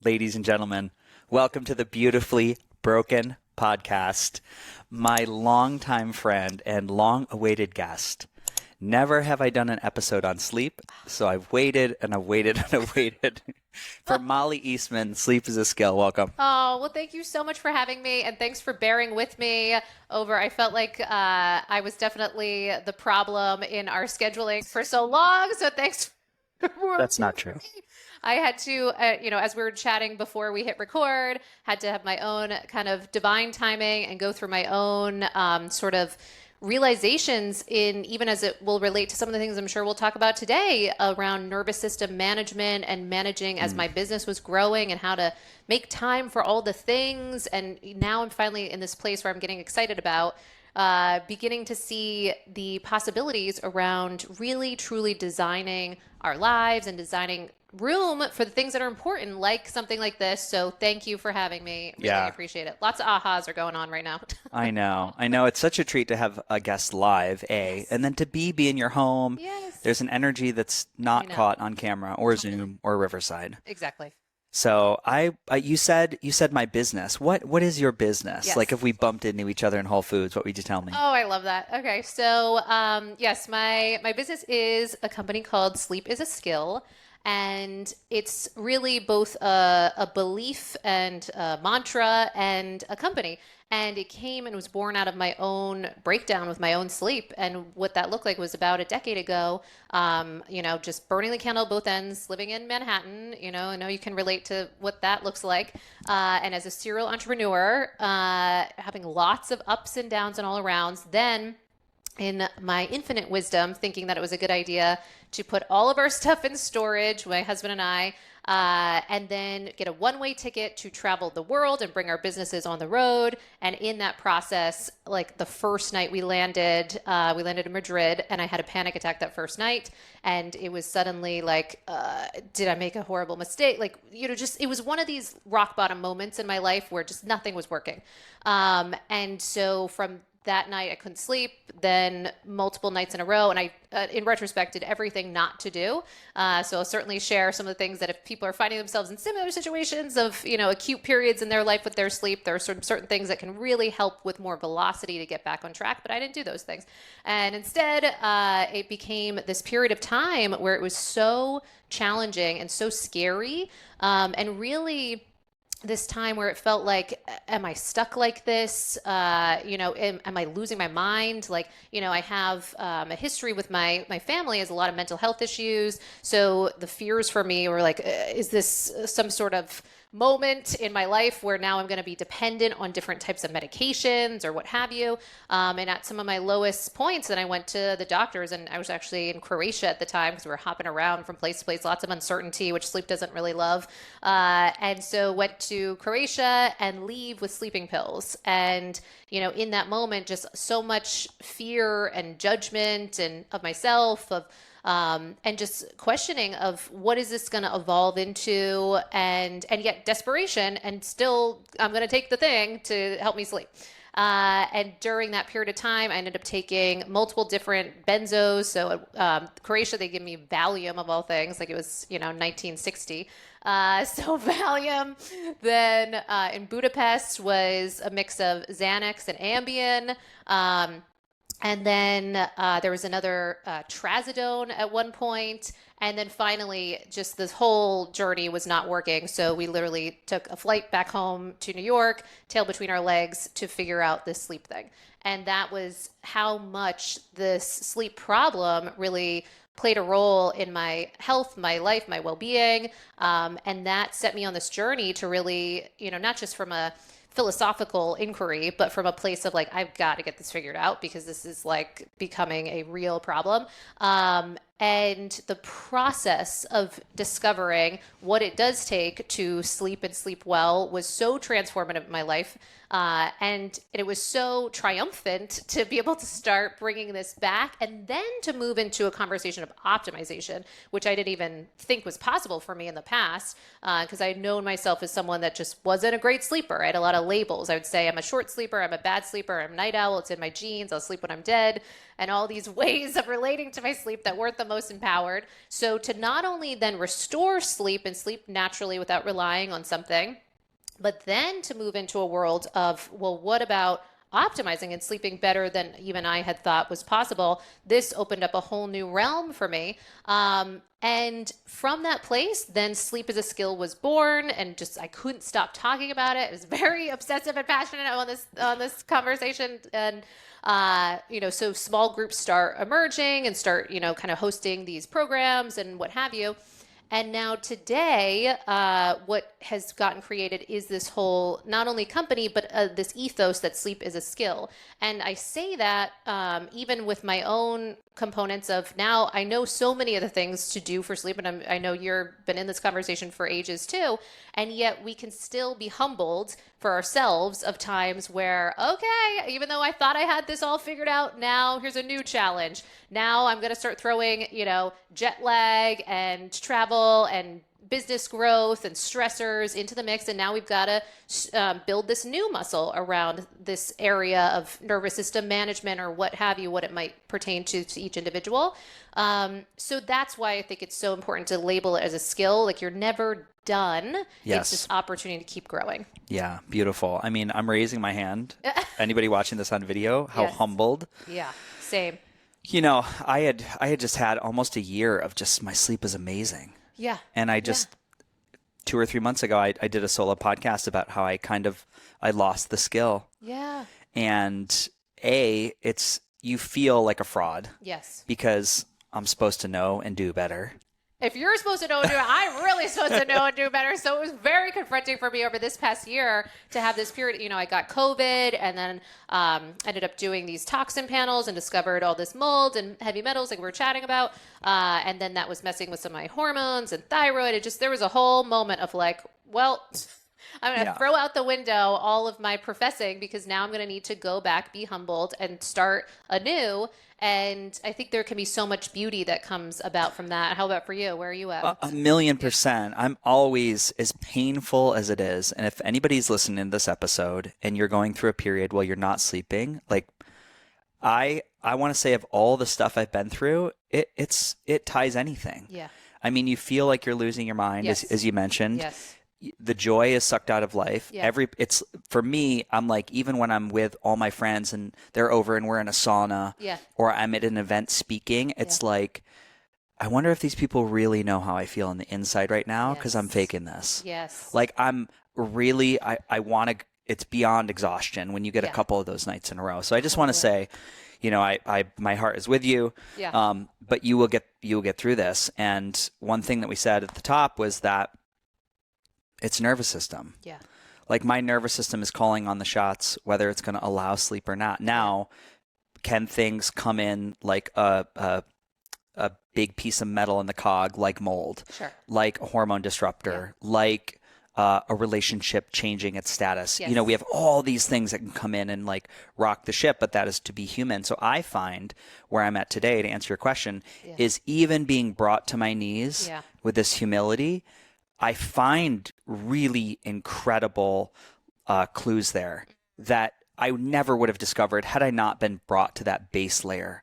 ladies and gentlemen. Welcome to the Beautifully Broken podcast. My longtime friend and long-awaited guest. Never have I done an episode on sleep, so I've waited and I've waited and I've waited. For Mollie Eastman, Sleep is a Skill. Welcome. Oh, well, thank you so much for having me, and thanks for bearing with me over. I felt like I was definitely the problem in our scheduling for so long, so thanks. That's not true. I had to, as we were chatting before we hit record, had to have my own kind of divine timing and go through my own sort of realizations in, even as it will relate to some of the things I'm sure we'll talk about today around nervous system management and managing as my business was growing and how to make time for all the things. And now I'm finally in this place where I'm getting excited about beginning to see the possibilities around really truly designing our lives and designing room for the things that are important, like something like this. So thank you for having me. Really appreciate it. Lots of ahas are going on right now. I know. It's such a treat to have a guest live, A, and then to be in your home. Yes. There's an energy that's not caught on camera or Zoom or Riverside. Exactly. So you said my business. What is your business? Yes. Like if we bumped into each other in Whole Foods, what would you tell me? Oh, I love that. Okay. So, yes, my business is a company called Sleep is a Skill. And it's really both a belief and a mantra and a company. And it came and was born out of my own breakdown with my own sleep. And what that looked like was about a decade ago, just burning the candle at both ends, living in Manhattan. I know you can relate to what that looks like. And as a serial entrepreneur, having lots of ups and downs and all arounds. Then in my infinite wisdom, thinking that it was a good idea to put all of our stuff in storage, my husband and I, and then get a one-way ticket to travel the world and bring our businesses on the road. And in that process, like the first night we landed in Madrid, and I had a panic attack that first night. And it was suddenly like, did I make a horrible mistake? It was one of these rock bottom moments in my life where just nothing was working. And so from that night I couldn't sleep, then multiple nights in a row. And I, in retrospect, did everything not to do. So I'll certainly share some of the things that if people are finding themselves in similar situations of, acute periods in their life with their sleep, there are certain things that can really help with more velocity to get back on track. But I didn't do those things. And instead, it became this period of time where it was so challenging and so scary, and really this time where it felt like, am I stuck like this? Am I losing my mind? I have a history with my family has a lot of mental health issues. So the fears for me were like, is this some sort of moment in my life where now I'm going to be dependent on different types of medications or what have you. And at some of my lowest points, then I went to the doctors, and I was actually in Croatia at the time because we were hopping around from place to place, lots of uncertainty, which sleep doesn't really love. And so went to Croatia and leave with sleeping pills. And, in that moment, just so much fear and judgment and of myself, and just questioning of what is this going to evolve into, and yet desperation, and still I'm going to take the thing to help me sleep. And during that period of time, I ended up taking multiple different benzos. So Croatia, they give me Valium of all things, like it was 1960. So Valium. Then in Budapest was a mix of Xanax and Ambien. And then there was another trazodone at one point. And then finally, just this whole journey was not working. So we literally took a flight back home to New York, tail between our legs, to figure out this sleep thing. And that was how much this sleep problem really played a role in my health, my life, my well-being. And that set me on this journey to really, not just from a philosophical inquiry, but from a place of like, I've got to get this figured out because this is like becoming a real problem. And the process of discovering what it does take to sleep and sleep well was so transformative in my life. And it was so triumphant to be able to start bringing this back and then to move into a conversation of optimization, which I didn't even think was possible for me in the past, because I had known myself as someone that just wasn't a great sleeper. I had a lot of labels. I would say I'm a short sleeper, I'm a bad sleeper, I'm a night owl, it's in my genes, I'll sleep when I'm dead. and all these ways of relating to my sleep that weren't the most empowered. So to not only then restore sleep and sleep naturally without relying on something, but then to move into a world of, well, what about optimizing and sleeping better than even I had thought was possible? This opened up a whole new realm for me. And from that place, then Sleep as a Skill was born, and just I couldn't stop talking about it. I was very obsessive and passionate on this conversation, and so small groups start emerging and start kind of hosting these programs and what have you. And now today, what has gotten created is this whole, not only company, but this ethos that sleep is a skill. And I say that even with my own components of now, I know so many of the things to do for sleep. And I know you've been in this conversation for ages too. And yet we can still be humbled for ourselves of times where, okay, even though I thought I had this all figured out, now here's a new challenge. Now I'm going to start throwing, jet lag and travel and business growth and stressors into the mix. And now we've got to build this new muscle around this area of nervous system management or what have you, what it might pertain to each individual. So that's why I think it's so important to label it as a skill. Like you're never done. Yes. It's this opportunity to keep growing. Yeah, beautiful. I mean, I'm raising my hand. Anybody watching this on video, how Yes. humbled. Yeah, same. I had just had almost a year of just my sleep is amazing. Yeah. And I just 2 or 3 months ago, I did a solo podcast about how I lost the skill. Yeah. And you feel like a fraud. Yes. Because I'm supposed to know and do better. If you're supposed to know and do it, I'm really supposed to know and do better. So it was very confronting for me over this past year to have this period. I got COVID and then ended up doing these toxin panels and discovered all this mold and heavy metals like we were chatting about. And then that was messing with some of my hormones and thyroid. There was a whole moment of like, well, I'm going to throw out the window all of my professing because now I'm going to need to go back, be humbled, and start anew. And I think there can be so much beauty that comes about from that. How about for you? Where are you at? 1,000,000%. I'm always, as painful as it is, and if anybody's listening to this episode and you're going through a period while you're not sleeping, like I want to say of all the stuff I've been through, it ties anything. Yeah. I mean, you feel like you're losing your mind, as you mentioned. Yes. The joy is sucked out of life. Yeah. It's for me, I'm like, even when I'm with all my friends and they're over and we're in a sauna or I'm at an event speaking, it's like, I wonder if these people really know how I feel on the inside right now because I'm faking this. Yes. Like I'm really, I want to, it's beyond exhaustion when you get a couple of those nights in a row. So I just want to say, my heart is with you. Yeah. But you will get through this. And one thing that we said at the top was that it's nervous system. Yeah. Like my nervous system is calling on the shots, whether it's going to allow sleep or not. Now, can things come in like a big piece of metal in the cog, like mold, like a hormone disruptor, like a relationship changing its status? Yes. We have all these things that can come in and like rock the ship, but that is to be human. So I find where I'm at today, to answer your question, is even being brought to my knees with this humility, I find really incredible clues there that I never would have discovered had I not been brought to that base layer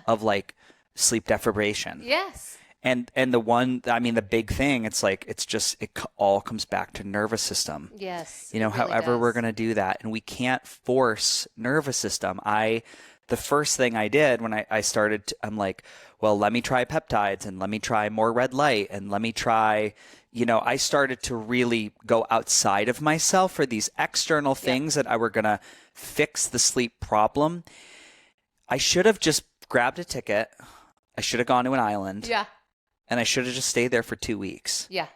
of like sleep deprivation. Yes. And the big thing, it's like, it all comes back to nervous system. Yes. However we're going to do that. And we can't force nervous system. The first thing I did when I started, I'm like, well, let me try peptides and let me try more red light and let me try, I started to really go outside of myself for these external things that I were going to fix the sleep problem. I should have just grabbed a ticket. I should have gone to an island. Yeah. And I should have just stayed there for 2 weeks. Yeah.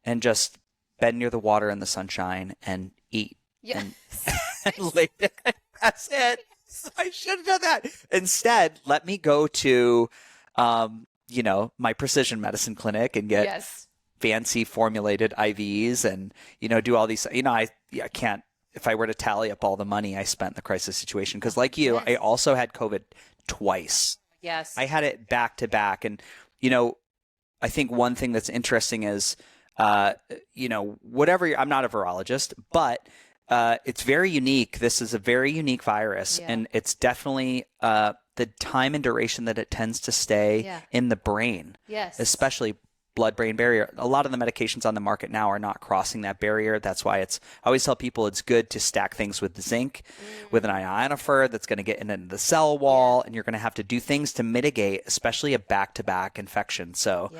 And just been near the water and the sunshine and eat. Yeah. And lay there. That's it. I should have done that. Instead, let me go to, my precision medicine clinic and get fancy formulated IVs and, do all these, I can't, if I were to tally up all the money I spent in the crisis situation, because like you, I also had COVID twice. Yes. I had it back to back. And, I think one thing that's interesting is, whatever, I'm not a virologist, but it's very unique. This is a very unique virus, and it's definitely the time and duration that it tends to stay in the brain, Yes. especially blood-brain barrier. A lot of the medications on the market now are not crossing that barrier. That's why I always tell people it's good to stack things with zinc, with an ionophore that's going to get into the cell wall, and you're going to have to do things to mitigate, especially a back-to-back infection. So,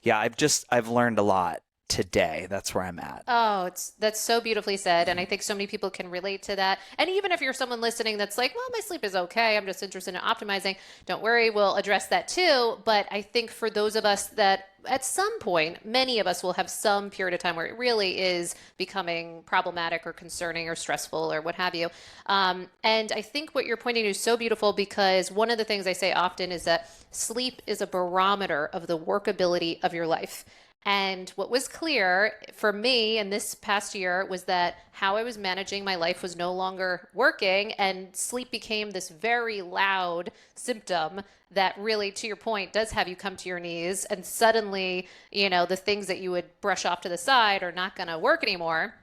yeah, I've learned a lot today. That's where I'm at. Oh, that's so beautifully said. And I think so many people can relate to that. And even if you're someone listening that's like, well, my sleep is okay, I'm just interested in optimizing, don't worry, we'll address that too. But I think for those of us that at some point, many of us will have some period of time where it really is becoming problematic or concerning or stressful or what have you. And I think what you're pointing to is so beautiful, because one of the things I say often is that sleep is a barometer of the workability of your life. And what was clear for me in this past year was that how I was managing my life was no longer working, and sleep became this very loud symptom that really, to your point, does have you come to your knees, and suddenly, the things that you would brush off to the side are not going to work anymore.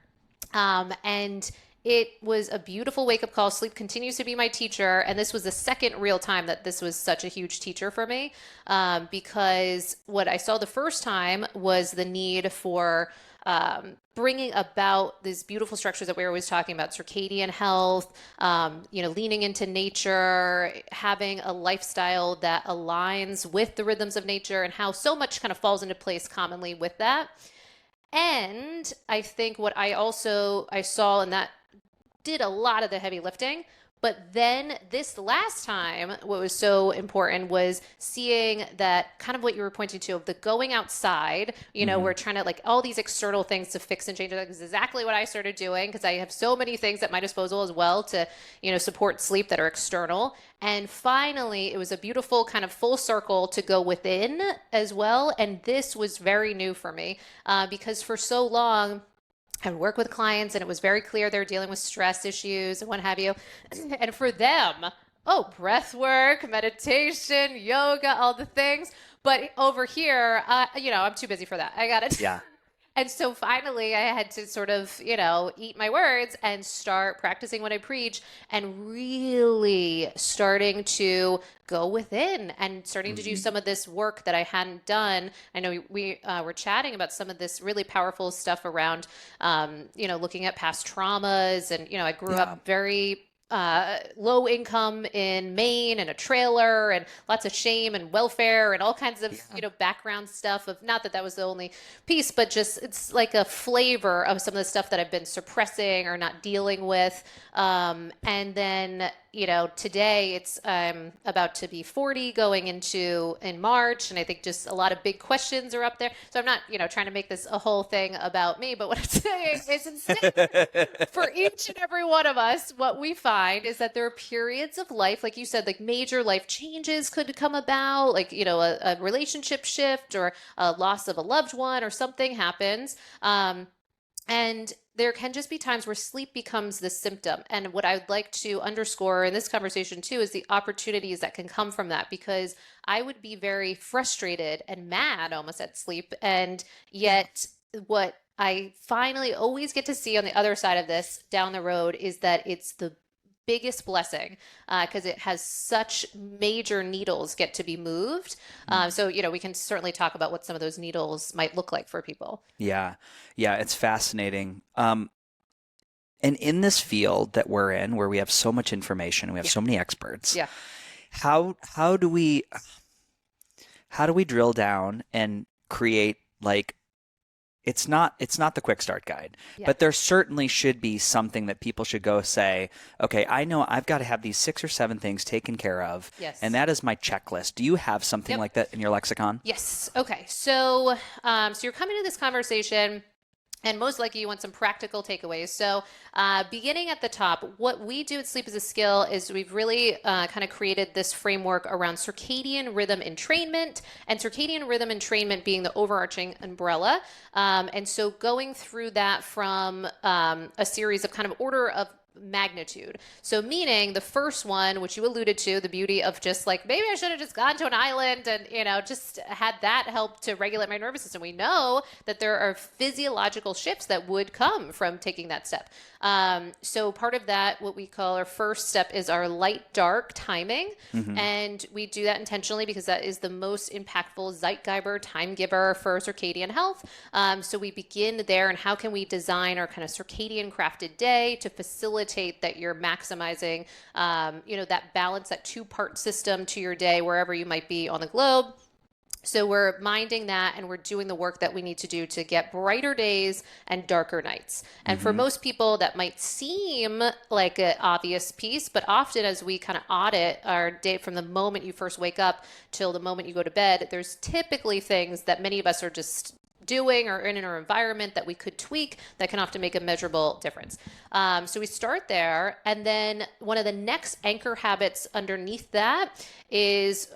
And it was a beautiful wake-up call. Sleep continues to be my teacher, and this was the second real time that this was such a huge teacher for me, because what I saw the first time was the need for bringing about these beautiful structures that we were always talking about, circadian health, leaning into nature, having a lifestyle that aligns with the rhythms of nature, and how so much kind of falls into place commonly with that. And I think what I saw, and that did a lot of the heavy lifting. But then this last time, what was so important was seeing that kind of what you were pointing to of the going outside, we're trying to like all these external things to fix and change. That is exactly what I started doing, because I have so many things at my disposal as well to, support sleep that are external. And finally, it was a beautiful kind of full circle to go within as well. And this was very new for me, because for so long, I would work with clients and it was very clear they're dealing with stress issues and what have you. And for them, breath work, meditation, yoga, all the things. But over here, I'm too busy for that. I got it. Yeah. And so finally I had to sort of, eat my words and start practicing what I preach, and really starting to go within and starting to do some of this work that I hadn't done. I know we were chatting about some of this really powerful stuff around, looking at past traumas. And, I grew up very low income in Maine, and a trailer, and lots of shame and welfare and all kinds of, background stuff of, not that that was the only piece, but just, it's like a flavor of some of the stuff that I've been suppressing or not dealing with. And then, today I'm about to be 40 going in March. And I think just a lot of big questions are up there. So I'm not, trying to make this a whole thing about me, but what I'm saying is instead for each and every one of us, what we find is that there are periods of life, like you said, like major life changes could come about, like, a relationship shift or a loss of a loved one or something happens. And there can just be times where sleep becomes the symptom. And what I'd like to underscore in this conversation too is the opportunities that can come from that, because I would be very frustrated and mad almost at sleep. And yet what I finally always get to see on the other side of this down the road is that it's the biggest blessing, because it has such major needles get to be moved. So, we can certainly talk about what some of those needles might look like for people. Yeah. It's fascinating. And in this field that we're in, where we have so much information, and we have so many experts, how do we drill down and create, like, it's not the quick start guide, but there certainly should be something that people should go say, okay, I know I've got to have these 6 or 7 things taken care of. Yes. And that is my checklist. Do you have something like that in your lexicon? Yes. Okay. So, so you're coming to this conversation, and most likely you want some practical takeaways. So beginning at the top, what we do at Sleep is a Skill is we've really kind of created this framework around circadian rhythm entrainment, and circadian rhythm entrainment being the overarching umbrella. And so going through that from a series of kind of order of magnitude. So meaning the first one, which you alluded to, the beauty of just like, maybe I should have just gone to an island and, just had that help to regulate my nervous system. We know that there are physiological shifts that would come from taking that step. So part of that, what we call our first step, is our light dark timing. And we do that intentionally because that is the most impactful Zeitgeber time giver for circadian health. So we begin there, and how can we design our kind of circadian crafted day to facilitate that you're maximizing, that balance, that two-part system to your day wherever you might be on the globe. So we're minding that, and we're doing the work that we need to do to get brighter days and darker nights. And for most people, that might seem like an obvious piece, but often as we kind of audit our day from the moment you first wake up till the moment you go to bed, there's typically things that many of us are just doing or in our environment that we could tweak that can often make a measurable difference. So we start there. And then one of the next anchor habits underneath that is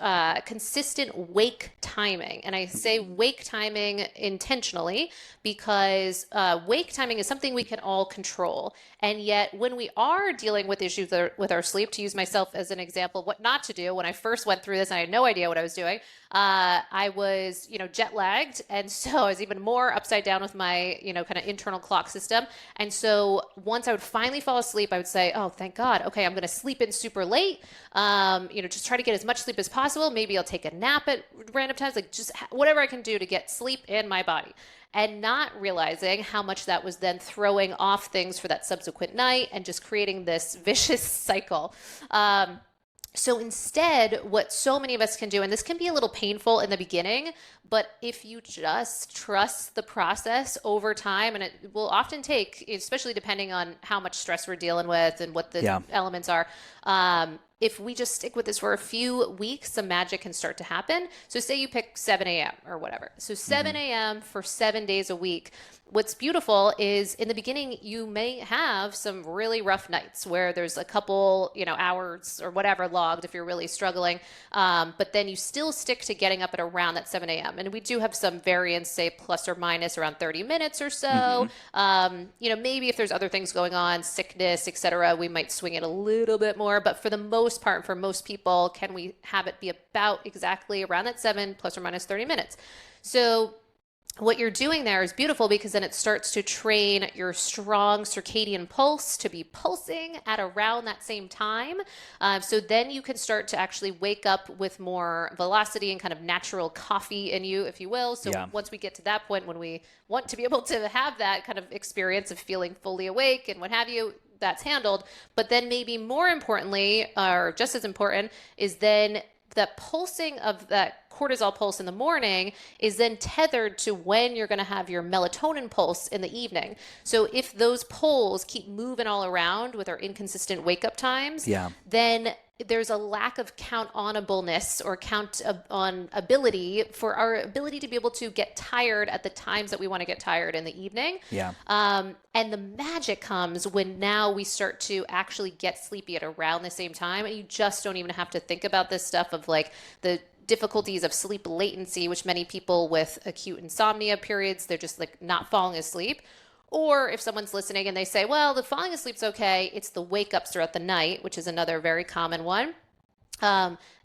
consistent wake timing. And I say wake timing intentionally because wake timing is something we can all control. And yet when we are dealing with issues with our sleep, to use myself as an example, what not to do, when I first went through this and I had no idea what I was doing, I was, jet lagged. And so I was even more upside down with my, kind of internal clock system. And so once I would finally fall asleep, I would say, oh, thank God. Okay, I'm going to sleep in super late. Just try to get as much sleep as possible. Maybe I'll take a nap at random times, like just whatever I can do to get sleep in my body. And not realizing how much that was then throwing off things for that subsequent night and just creating this vicious cycle. So instead, what so many of us can do, and this can be a little painful in the beginning, but if you just trust the process over time, and it will often take, especially depending on how much stress we're dealing with and what the elements are, if we just stick with this for a few weeks, some magic can start to happen. So say you pick 7 a.m. or whatever. So 7 a.m. for 7 days a week. What's beautiful is in the beginning, you may have some really rough nights where there's a couple, hours or whatever logged if you're really struggling. But then you still stick to getting up at around that 7 a.m. And we do have some variance, say plus or minus around 30 minutes or so. Maybe if there's other things going on, sickness, et cetera, we might swing it a little bit more. But for the most part, for most people, can we have it be about exactly around that 7 plus or minus 30 minutes? So what you're doing there is beautiful because then it starts to train your strong circadian pulse to be pulsing at around that same time. So then you can start to actually wake up with more velocity and kind of natural coffee in you, if you will. So once we get to that point, when we want to be able to have that kind of experience of feeling fully awake and what have you, that's handled. But then maybe more importantly, or just as important, is then that pulsing of that cortisol pulse in the morning is then tethered to when you're going to have your melatonin pulse in the evening. So if those poles keep moving all around with our inconsistent wake up times, then there's a lack of count onableness or count on ability for our ability to be able to get tired at the times that we want to get tired in the evening. And the magic comes when now we start to actually get sleepy at around the same time. And you just don't even have to think about this stuff of like the difficulties of sleep latency, which many people with acute insomnia periods, they're just like not falling asleep. Or if someone's listening and they say, well, the falling asleep's okay, it's the wake ups throughout the night, which is another very common one.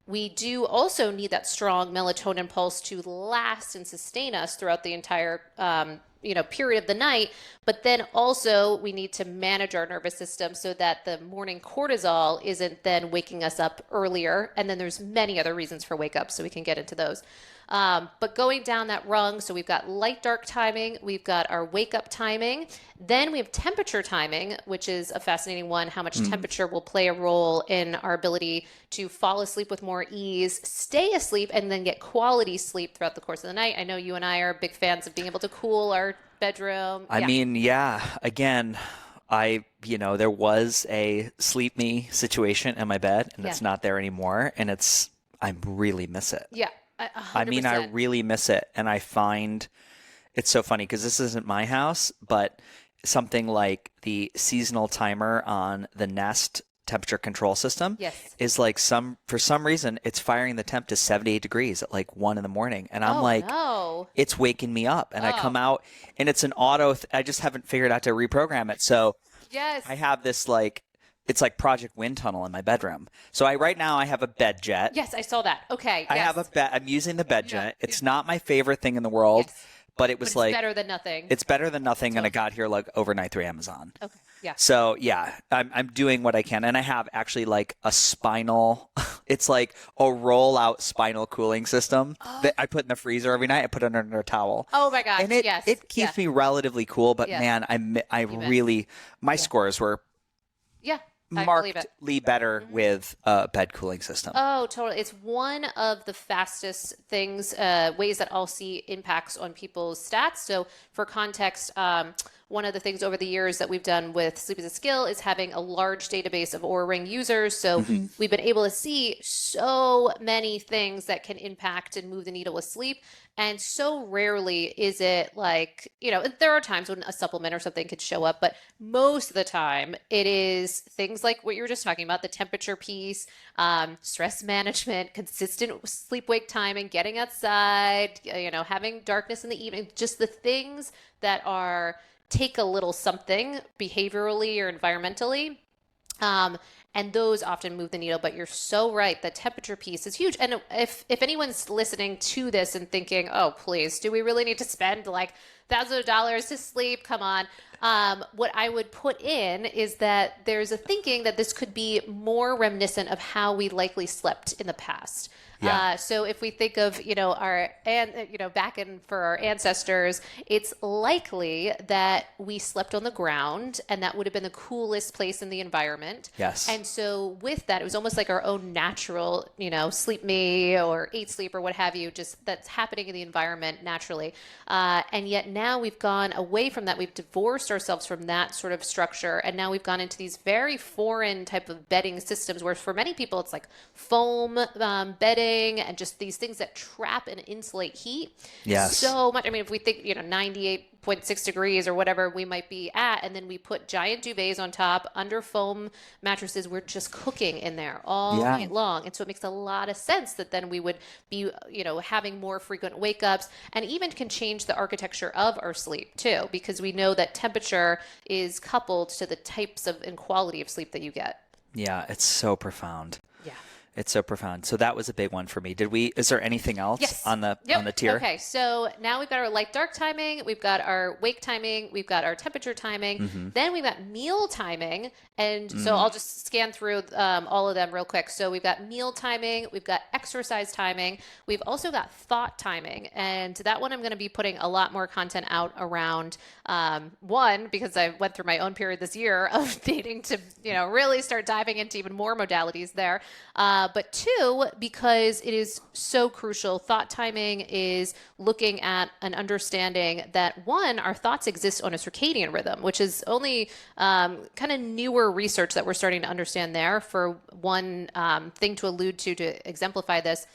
We do also need that strong melatonin pulse to last and sustain us throughout the entire period of the night. But then also we need to manage our nervous system so that the morning cortisol isn't then waking us up earlier. And then there's many other reasons for wake up, so we can get into those. But going down that rung, so we've got light dark timing, we've got our wake up timing, then we have temperature timing, which is a fascinating one, how much temperature will play a role in our ability to fall asleep with more ease, stay asleep, and then get quality sleep throughout the course of the night. I know you and I are big fans of being able to cool our bedroom. Again, there was a sleep me situation in my bed, and it's not there anymore, and I really miss it. 100%. I really miss it. And I find it's so funny because this isn't my house, but something like the seasonal timer on the Nest temperature control system is like for some reason, it's firing the temp to 78 degrees at like 1 a.m. And I'm it's waking me up. And I come out and it's an auto. I just haven't figured out to reprogram it. So Yes. I have this it's like Project Wind Tunnel in my bedroom. So right now I have a bed jet. Yes, I saw that. Okay. I Yes. have a bed. I'm using the bed jet. It's not my favorite thing in the world, Yes. but it But was it's like better than nothing. it's better than nothing, and it got here like overnight through Amazon. Okay. Yeah. So yeah, I'm doing what I can, and I have actually like a spinal. It's like a roll-out spinal cooling system that I put in the freezer every night. I put it under a towel. Oh my gosh. And it Yes. it keeps me relatively cool, but Yeah. man, I really my scores were Yeah. I believe it. markedly better with a bed cooling system. Oh, totally. It's one of the fastest things, ways that I'll see impacts on people's stats. So for context, one of the things over the years that we've done with Sleep as a Skill is having a large database of Oura Ring users. So we've been able to see so many things that can impact and move the needle with sleep. And so rarely is it like, there are times when a supplement or something could show up, but most of the time it is things like what you were just talking about, the temperature piece, stress management, consistent sleep-wake timing, getting outside, having darkness in the evening, just the things that take a little something behaviorally or environmentally. And those often move the needle, but you're so right. The temperature piece is huge. And if anyone's listening to this and thinking, oh, please, do we really need to spend like thousands of dollars to sleep? Come on. What I would put in is that there's a thinking that this could be more reminiscent of how we likely slept in the past. Yeah. So if we think of, for our ancestors, it's likely that we slept on the ground and that would have been the coolest place in the environment. Yes. And so with that, it was almost like our own natural, sleep me or eat sleep or what have you, just that's happening in the environment naturally. And yet now we've gone away from that. We've divorced ourselves from that sort of structure. And now we've gone into these very foreign type of bedding systems where for many people, it's like foam bedding and just these things that trap and insulate heat. Yes. So much. I mean, if we think, 98.6 degrees or whatever we might be at, and then we put giant duvets on top under foam mattresses, we're just cooking in there all night long. And so it makes a lot of sense that then we would be, having more frequent wake ups, and even can change the architecture of our sleep too, because we know that temperature is coupled to the types of and quality of sleep that you get. Yeah, it's so profound. Yeah. It's so profound. So that was a big one for me. Is there anything else on the tier? Okay. So now we've got our light dark timing. We've got our wake timing. We've got our temperature timing. Then we've got meal timing. And so I'll just scan through all of them real quick. So we've got meal timing. We've got exercise timing. We've also got thought timing. And that one I'm going to be putting a lot more content out around. One, because I went through my own period this year of needing to, really start diving into even more modalities there. But two, because it is so crucial. Thought timing is looking at and understanding that one, our thoughts exist on a circadian rhythm, which is only kind of newer research that we're starting to understand there. For one thing to allude to exemplify this,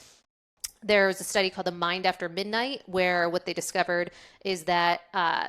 there was a study called The Mind After Midnight, where what they discovered is that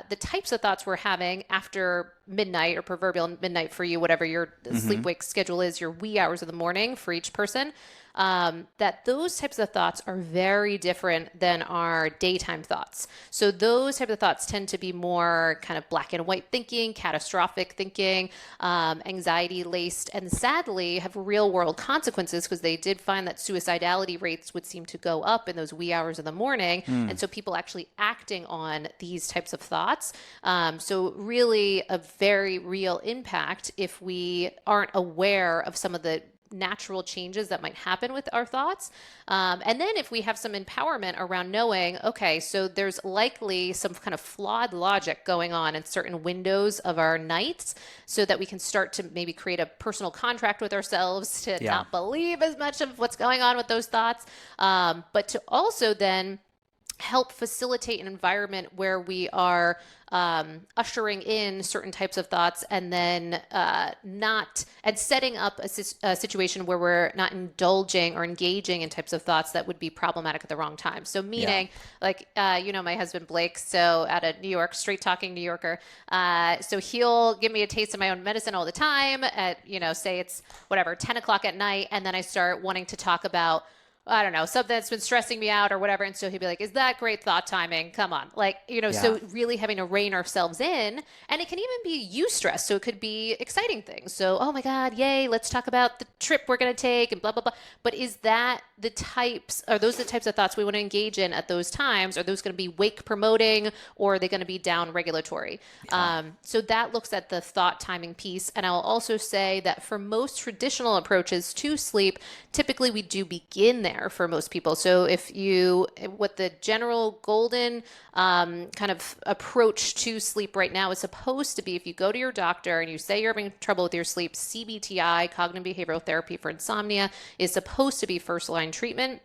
the types of thoughts we're having after midnight, or proverbial midnight for you, whatever your sleep-wake schedule is, your wee hours of the morning for each person, that those types of thoughts are very different than our daytime thoughts. So those types of thoughts tend to be more kind of black and white thinking, catastrophic thinking, anxiety-laced, and sadly have real-world consequences, because they did find that suicidality rates would seem to go up in those wee hours of the morning. And so people actually acting on these types of thoughts. So really a very real impact if we aren't aware of some of the natural changes that might happen with our thoughts. And then if we have some empowerment around knowing, okay, so there's likely some kind of flawed logic going on in certain windows of our nights, so that we can start to maybe create a personal contract with ourselves to not believe as much of what's going on with those thoughts, but to also then help facilitate an environment where we are ushering in certain types of thoughts, and then setting up a situation where we're not indulging or engaging in types of thoughts that would be problematic at the wrong time. So meaning my husband Blake, so out of New York, straight talking New Yorker. So he'll give me a taste of my own medicine all the time at, say it's whatever, 10 o'clock at night. And then I start wanting to talk about, I don't know, something that's been stressing me out or whatever. And so he'd be like, is that great thought timing? Come on. Like, so really having to rein ourselves in. And it can even be eustress. So it could be exciting things. So, oh my God, yay, let's talk about the trip we're going to take and blah, blah, blah. But are those the types of thoughts we want to engage in at those times? Are those going to be wake promoting, or are they going to be down regulatory? So that looks at the thought timing piece. And I'll also say that for most traditional approaches to sleep, typically we do begin there for most people. So what the general golden kind of approach to sleep right now is supposed to be, if you go to your doctor and you say you're having trouble with your sleep, CBTI, cognitive behavioral therapy for insomnia, is supposed to be first line treatment.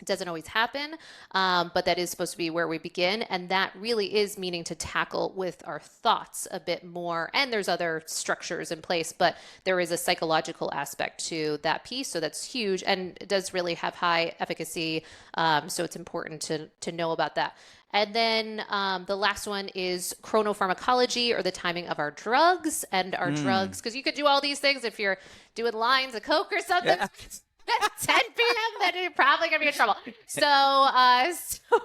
It doesn't always happen, but that is supposed to be where we begin. And that really is meaning to tackle with our thoughts a bit more. And there's other structures in place, but there is a psychological aspect to that piece. So that's huge. And it does really have high efficacy. So it's important to know about that. And then the last one is chronopharmacology, or the timing of our drugs and our drugs. Because you could do all these things if you're doing lines of Coke or something. Yeah. 10 p.m., then you're probably going to be in trouble. So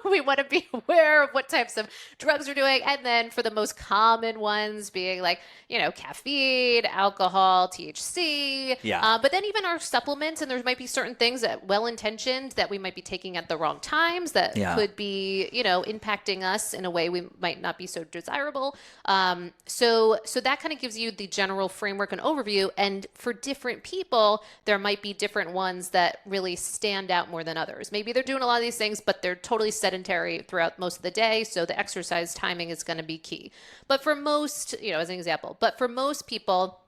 we want to be aware of what types of drugs we're doing. And then for the most common ones being like, caffeine, alcohol, THC. Yeah. But then even our supplements, and there might be certain things that well-intentioned that we might be taking at the wrong times that could be, impacting us in a way we might not be so desirable. So that kind of gives you the general framework and overview. And for different people, there might be different ones that really stand out more than others. Maybe they're doing a lot of these things, but they're totally sedentary throughout most of the day. So the exercise timing is going to be key. But for most, as an example, but for most people,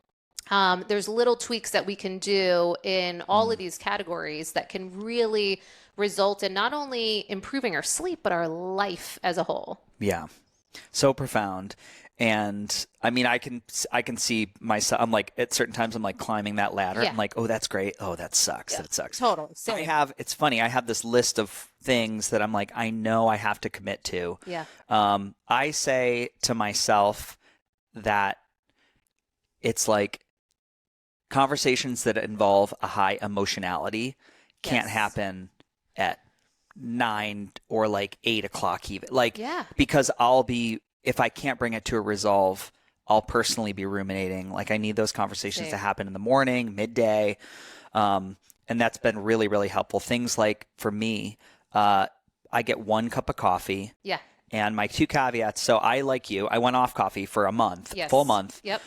there's little tweaks that we can do in all of these categories that can really result in not only improving our sleep, but our life as a whole. Yeah. So profound. And I mean, I can see myself. I'm like, at certain times, I'm like climbing that ladder. Yeah. I'm like, oh, that's great. Oh, that sucks. Yeah. That sucks. Totally. It's funny. I have this list of things that I'm like, I know I have to commit to. Yeah. I say to myself that it's like conversations that involve a high emotionality can't happen at 9 or like 8 o'clock even. Like, because if I can't bring it to a resolve, I'll personally be ruminating. Like, I need those conversations to happen in the morning, midday. And that's been really, really helpful. Things like, for me, I get 1 cup of coffee. Yeah. And my 2 caveats. So I, like you, I went off coffee for a month, full month. Yep.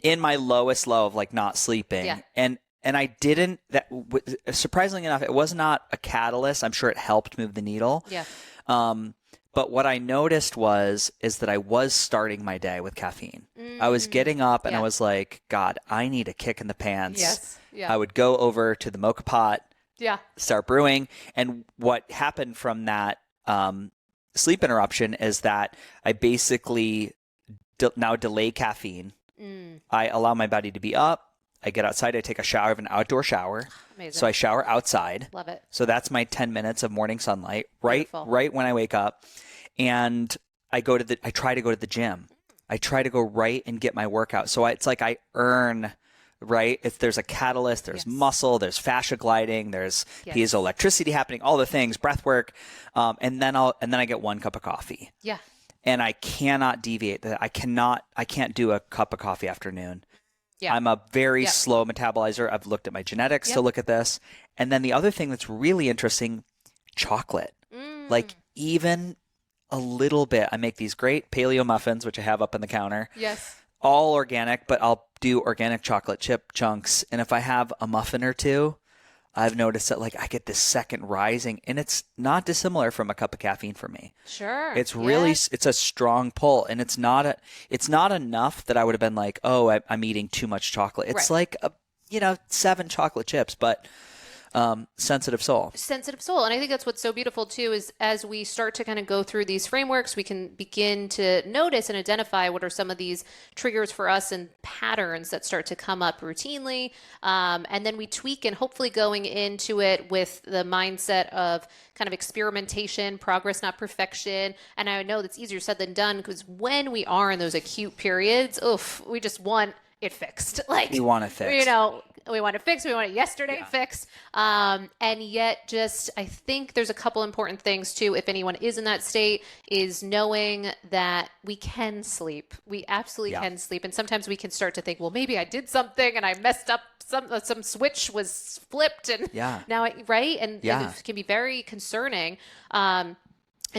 In my lowest low of like not sleeping. Yeah. And I didn't, surprisingly enough, it was not a catalyst. I'm sure it helped move the needle. Yeah. But what I noticed is that I was starting my day with caffeine. I was getting up and I was like, God, I need a kick in the pants. Yes. Yeah. I would go over to the mocha pot, start brewing. And what happened from that sleep interruption is that I basically now delay caffeine. I allow my body to be up. I get outside. I take a shower. I have an outdoor shower. Amazing. So I shower outside. Love it. So that's my 10 minutes of morning sunlight, right when I wake up. And I try to go to the gym. I try to go right and get my workout. So it's like I earn, right? If there's a catalyst, there's muscle, there's fascia gliding, there's piezoelectricity happening, all the things, breath work. And then I get 1 cup of coffee. Yeah. And I cannot deviate that. I can't do a cup of coffee afternoon. Yeah. I'm a very slow metabolizer. I've looked at my genetics to look at this. And then the other thing that's really interesting, chocolate. Like, even a little bit. I make these great paleo muffins, which I have up on the counter. Yes. All organic, but I'll do organic chocolate chip chunks. And if I have a muffin or two, I've noticed that like I get this second rising, and it's not dissimilar from a cup of caffeine for me. Sure. It's really, it's a strong pull, and it's not enough that I would have been like, oh, I'm eating too much chocolate. It's like 7 chocolate chips, but sensitive soul. And I think that's what's so beautiful too, is as we start to kind of go through these frameworks, we can begin to notice and identify what are some of these triggers for us and patterns that start to come up routinely. And then we tweak, and hopefully going into it with the mindset of kind of experimentation, progress, not perfection. And I know that's easier said than done, because when we are in those acute periods, we just want it fixed. Like, we want it fixed. We want it fixed. We want it yesterday fixed. And yet just, I think there's a couple important things too, if anyone is in that state, is knowing that we can sleep. We absolutely can sleep. And sometimes we can start to think, well, maybe I did something and I messed up. Some switch was flipped and now, right? And it can be very concerning. And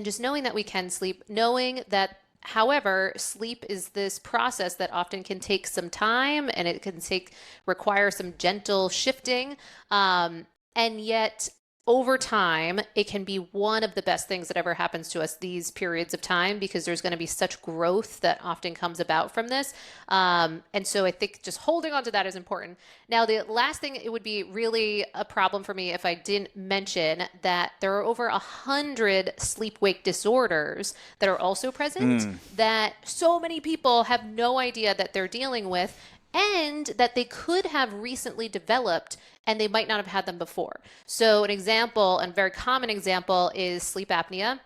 just knowing that we can sleep, knowing that, however, sleep is this process that often can take some time and it can require some gentle shifting. And yet over time, it can be one of the best things that ever happens to us these periods of time, because there's going to be such growth that often comes about from this. And so I think just holding on to that is important. Now, the last thing, it would be really a problem for me if I didn't mention that there are over 100 sleep-wake disorders that are also present that so many people have no idea that they're dealing with, and that they could have recently developed and they might not have had them before. So an example, a very common example, is sleep apnea.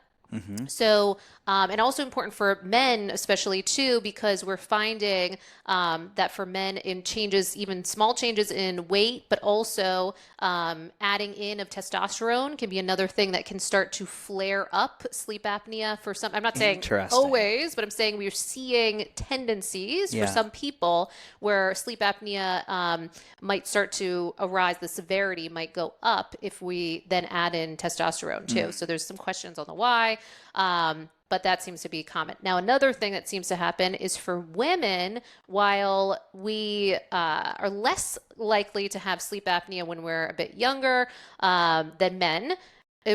So, and also important for men, especially too, because we're finding that for men, in changes, even small changes in weight, but also adding in of testosterone can be another thing that can start to flare up sleep apnea for some. I'm not saying always, but I'm saying we're seeing tendencies for some people where sleep apnea might start to arise. The severity might go up if we then add in testosterone too. So there's some questions on the why. But that seems to be common. Now, another thing that seems to happen is for women, while we are less likely to have sleep apnea when we're a bit younger than men,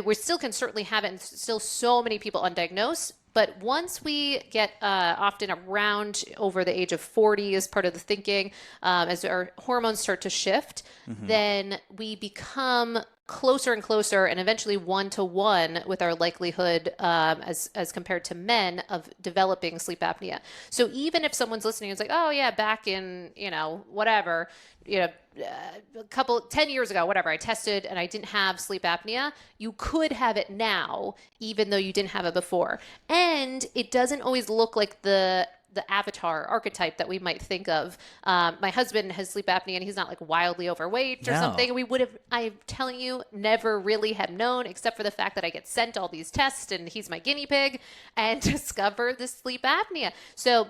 we still can certainly have it, and still so many people undiagnosed. But once we get often around over the age of 40 as part of the thinking, as our hormones start to shift, then we become closer and closer, and eventually 1-to-1 with our likelihood as compared to men of developing sleep apnea. So even if someone's listening, it's like, oh yeah, back in, whatever, 10 years ago, whatever, I tested and I didn't have sleep apnea. You could have it now, even though you didn't have it before. And it doesn't always look like the avatar archetype that we might think of. My husband has sleep apnea and he's not like wildly overweight or something. We would have, I'm telling you, never really have known, except for the fact that I get sent all these tests and he's my guinea pig, and discover this sleep apnea. So,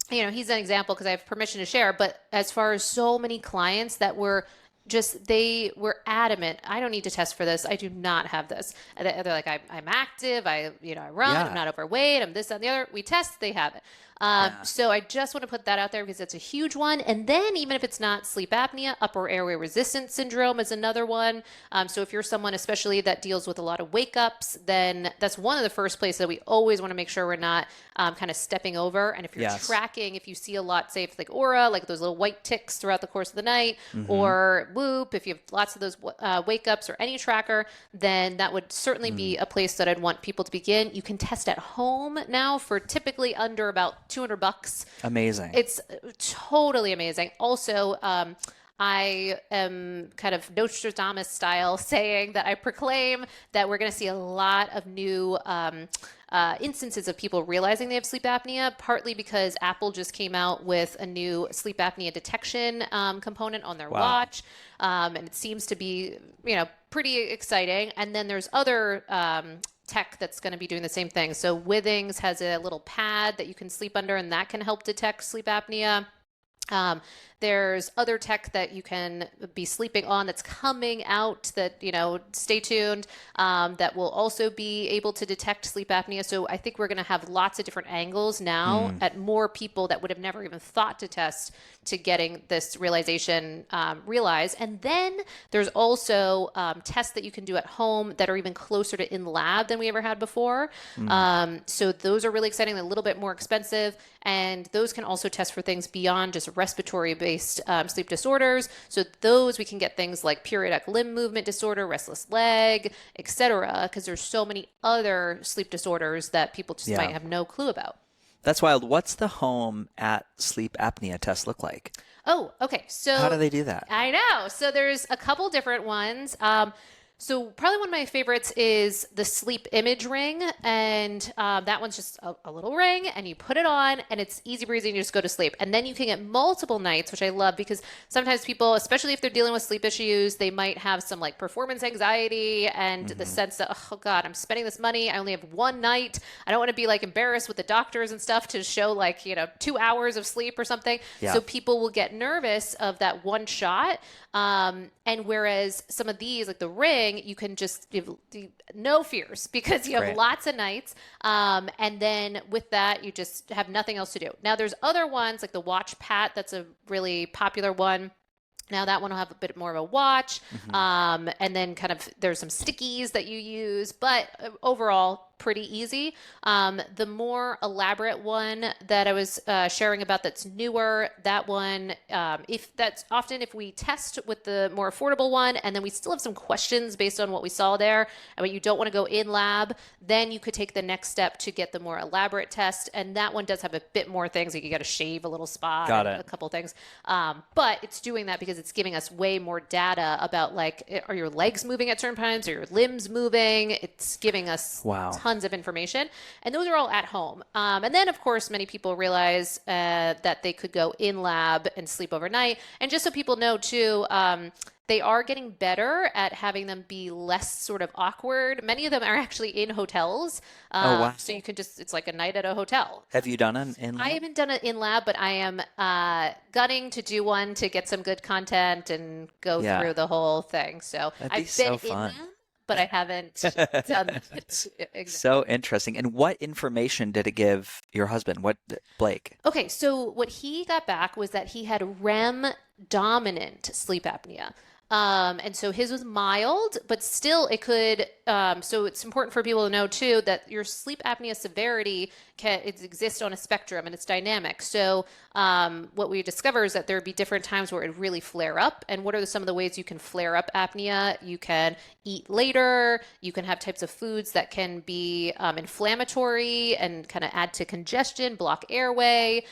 he's an example because I have permission to share. But as far as so many clients that they were adamant, I don't need to test for this. I do not have this. They're like, I'm active. I run. I'm not overweight. I'm this, that, and the other. We test. They have it. So I just want to put that out there because it's a huge one. And then even if it's not sleep apnea, upper airway resistance syndrome is another one. So if you're someone especially that deals with a lot of wake ups, then that's one of the first places that we always want to make sure we're not kind of stepping over. And if you're tracking, if you see a lot, say if like aura, like those little white ticks throughout the course of the night, or whoop, if you have lots of those wake ups or any tracker, then that would certainly be a place that I'd want people to begin. You can test at home now for typically under about $200. Amazing. It's totally amazing. Also, I am kind of Nostradamus style saying that I proclaim that we're going to see a lot of new instances of people realizing they have sleep apnea, partly because Apple just came out with a new sleep apnea detection component on their watch. And it seems to be, pretty exciting. And then there's other tech that's going to be doing the same thing. So Withings has a little pad that you can sleep under, and that can help detect sleep apnea. There's other tech that you can be sleeping on that's coming out that, stay tuned, that will also be able to detect sleep apnea. So I think we're going to have lots of different angles now at more people that would have never even thought to test to getting this realization realized. And then there's also tests that you can do at home that are even closer to in lab than we ever had before. So those are really exciting, a little bit more expensive. And those can also test for things beyond just respiratory-based sleep disorders. So those we can get things like periodic limb movement disorder, restless leg, etc. Because there's so many other sleep disorders that people just might have no clue about. That's wild. What's the home at sleep apnea test look like? Oh, okay. So how do they do that? I know. So there's a couple different ones. So probably one of my favorites is the sleep image ring, and that one's just a little ring, and you put it on, and it's easy breezy, and you just go to sleep. And then you can get multiple nights, which I love because sometimes people, especially if they're dealing with sleep issues, they might have some like performance anxiety and the sense that, oh God, I'm spending this money. I only have one night. I don't want to be like embarrassed with the doctors and stuff to show like 2 hours of sleep or something. Yeah. So people will get nervous of that one shot. And whereas some of these, like the ring, you can just give no fears because you have Great. lots of nights. And then with that, you just have nothing else to do. Now there's other ones like the Watch Pat. That's a really popular one. Now that one will have a bit more of a watch. And then kind of there's some stickies that you use, but overall pretty easy. The more elaborate one that I was sharing about that's newer, that one, if we test with the more affordable one and then we still have some questions based on what we saw there, and you don't want to go in lab, then you could take the next step to get the more elaborate test. And that one does have a bit more things. Like you got to shave a little spot, Got and it. a couple things. But it's doing that because it's giving us way more data about like, are your legs moving at certain times? Are your limbs moving? It's giving us tons of information, and those are all at home. And then, of course, many people realize that they could go in lab and sleep overnight. And just so people know, too, they are getting better at having them be less sort of awkward. Many of them are actually in hotels. Oh, wow. So you can it's like a night at a hotel. Have you done an in lab? I haven't done it in lab, but I am gunning to do one to get some good content and go through the whole thing. So That'd be I've so been fun. in them, but I haven't done it. Exactly. So interesting. And what information did it give your husband? Blake? Okay, so what he got back was that he had REM dominant sleep apnea. And so his was mild, but still it could, so it's important for people to know too, that your sleep apnea severity exists on a spectrum and it's dynamic. So, what we discover is that there would be different times where it really flare up. And what are some of the ways you can flare up apnea? You can eat later. You can have types of foods that can be, inflammatory and kind of add to congestion, block airway.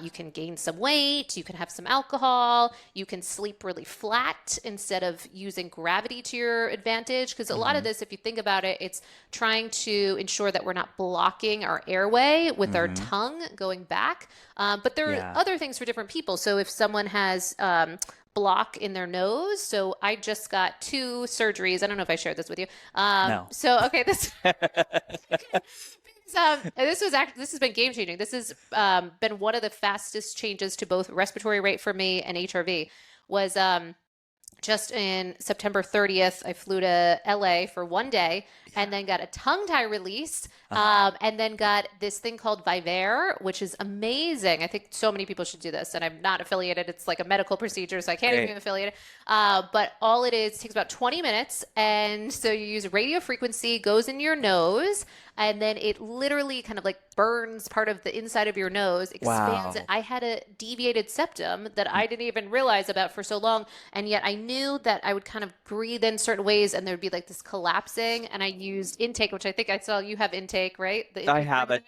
You can gain some weight. You can have some alcohol. You can sleep really flat instead of using gravity to your advantage. Because a lot of this, if you think about it, it's trying to ensure that we're not blocking our airway with our tongue going back. But there are other things for different people. So if someone has block in their nose, so I just got 2 surgeries. I don't know if I shared this with you. No. So, okay, this... this has been game changing. This has been one of the fastest changes to both respiratory rate for me and HRV. Was just in September 30th, I flew to LA for one day and then got a tongue tie release, and then got this thing called Vivere, which is amazing. I think so many people should do this, and I'm not affiliated. It's like a medical procedure, so I can't even be affiliated. But all it is, takes about 20 minutes. And so you use radio frequency, goes in your nose, and then it literally kind of like burns part of the inside of your nose, expands it. I had a deviated septum that I didn't even realize about for so long. And yet I knew that I would kind of breathe in certain ways and there'd be like this collapsing. And I used intake, which I think I saw you have intake, right? I have a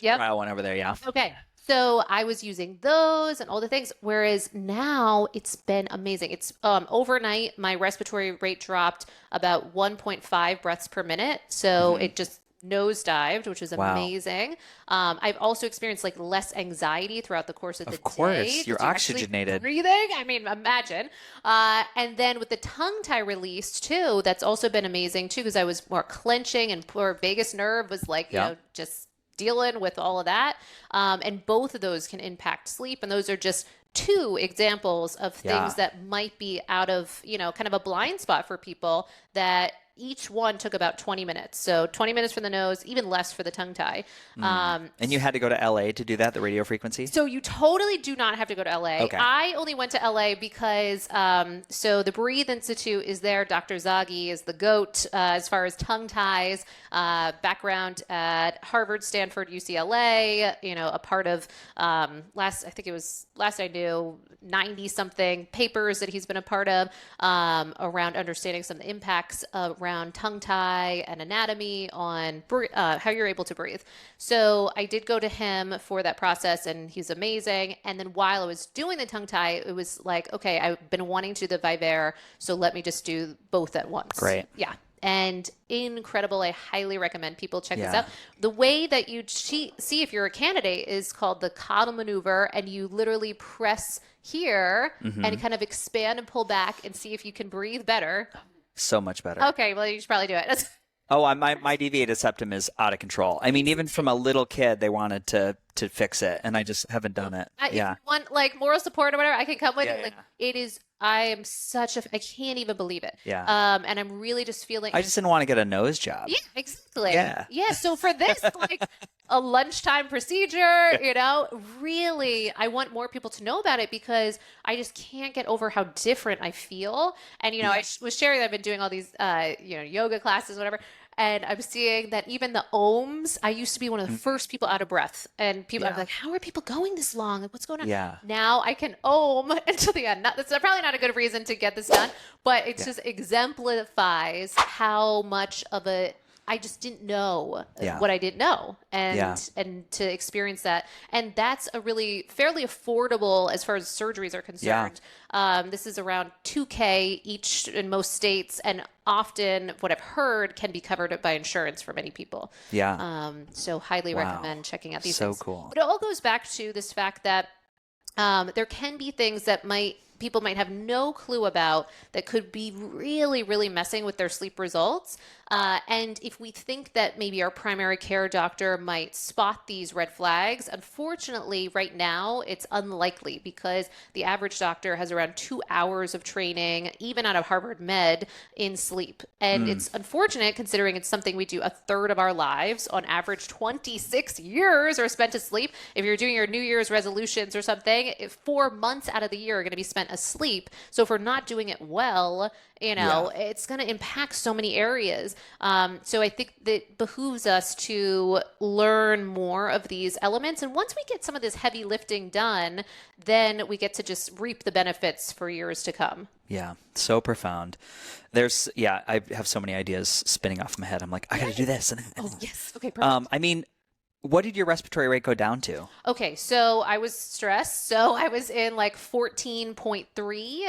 trial one over there. Yeah. Okay. So I was using those and all the things, whereas now it's been amazing. It's overnight, my respiratory rate dropped about 1.5 breaths per minute. So it just nosedived, which was amazing. I've also experienced like less anxiety throughout the course of the day. Of course, you're actually oxygenated. breathing. I mean, imagine. And then with the tongue tie release too, that's also been amazing too, because I was more clenching and poor vagus nerve was like, just dealing with all of that. And both of those can impact sleep. And those are just 2 examples of things that might be out of, kind of a blind spot for people, that each one took about 20 minutes. So 20 minutes for the nose, even less for the tongue tie. And you had to go to LA to do that, the radio frequency? So you totally do not have to go to LA. Okay. I only went to LA because, so the Breathe Institute is there. Dr. Zaghi is the GOAT as far as tongue ties, background at Harvard, Stanford, UCLA, a part of, last I knew, 90 something papers that he's been a part of, around understanding some of the impacts around tongue tie and anatomy on how you're able to breathe. So I did go to him for that process, and he's amazing. And then while I was doing the tongue tie, it was like, okay, I've been wanting to do the Vivere, so let me just do both at once. Great. Yeah. And incredible. I highly recommend people check this Yeah. out. The way that you see if you're a candidate is called the coddle maneuver, and you literally press here and kind of expand and pull back and see if you can breathe better. So much better. Okay, well, you should probably do it. Oh, my deviated septum is out of control. I mean, even from a little kid, they wanted to fix it, and I just haven't done it. If you want like moral support or whatever, I can come with it. Like yeah. it is. I am I can't even believe it. Yeah. And I'm really just feeling. I just didn't want to get a nose job. Yeah, exactly. Yeah. Yeah. So for this, like a lunchtime procedure, really, I want more people to know about it because I just can't get over how different I feel. And, I was sharing that I've been doing all these, yoga classes, whatever. And I'm seeing that even the ohms, I used to be one of the first people out of breath. And people, I'm like, how are people going this long? Like, what's going on? Yeah. Now I can ohm until the end. That's probably not a good reason to get this done, but it just exemplifies how much of I just didn't know what I didn't know, and to experience that. And that's a really fairly affordable as far as surgeries are concerned. This is around $2,000 each in most states, and often what I've heard can be covered by insurance for many people. Yeah. So highly recommend checking out these so things. Cool. But it all goes back to this fact that there can be things that people might have no clue about that could be really, really messing with their sleep results. And if we think that maybe our primary care doctor might spot these red flags, unfortunately, right now, it's unlikely because the average doctor has around 2 hours of training, even out of Harvard Med, in sleep. And it's unfortunate considering it's something we do a third of our lives. On average, 26 years are spent asleep. If you're doing your New Year's resolutions or something, 4 months out of the year are going to be spent asleep. So if we're not doing it well, it's going to impact so many areas. So I think that behooves us to learn more of these elements. And once we get some of this heavy lifting done, then we get to just reap the benefits for years to come. Yeah. So profound. I have so many ideas spinning off my head. I'm like, I got to do this. Oh, yes. Okay, perfect. I mean, what did your respiratory rate go down to? Okay, so I was stressed. So I was in like 14.3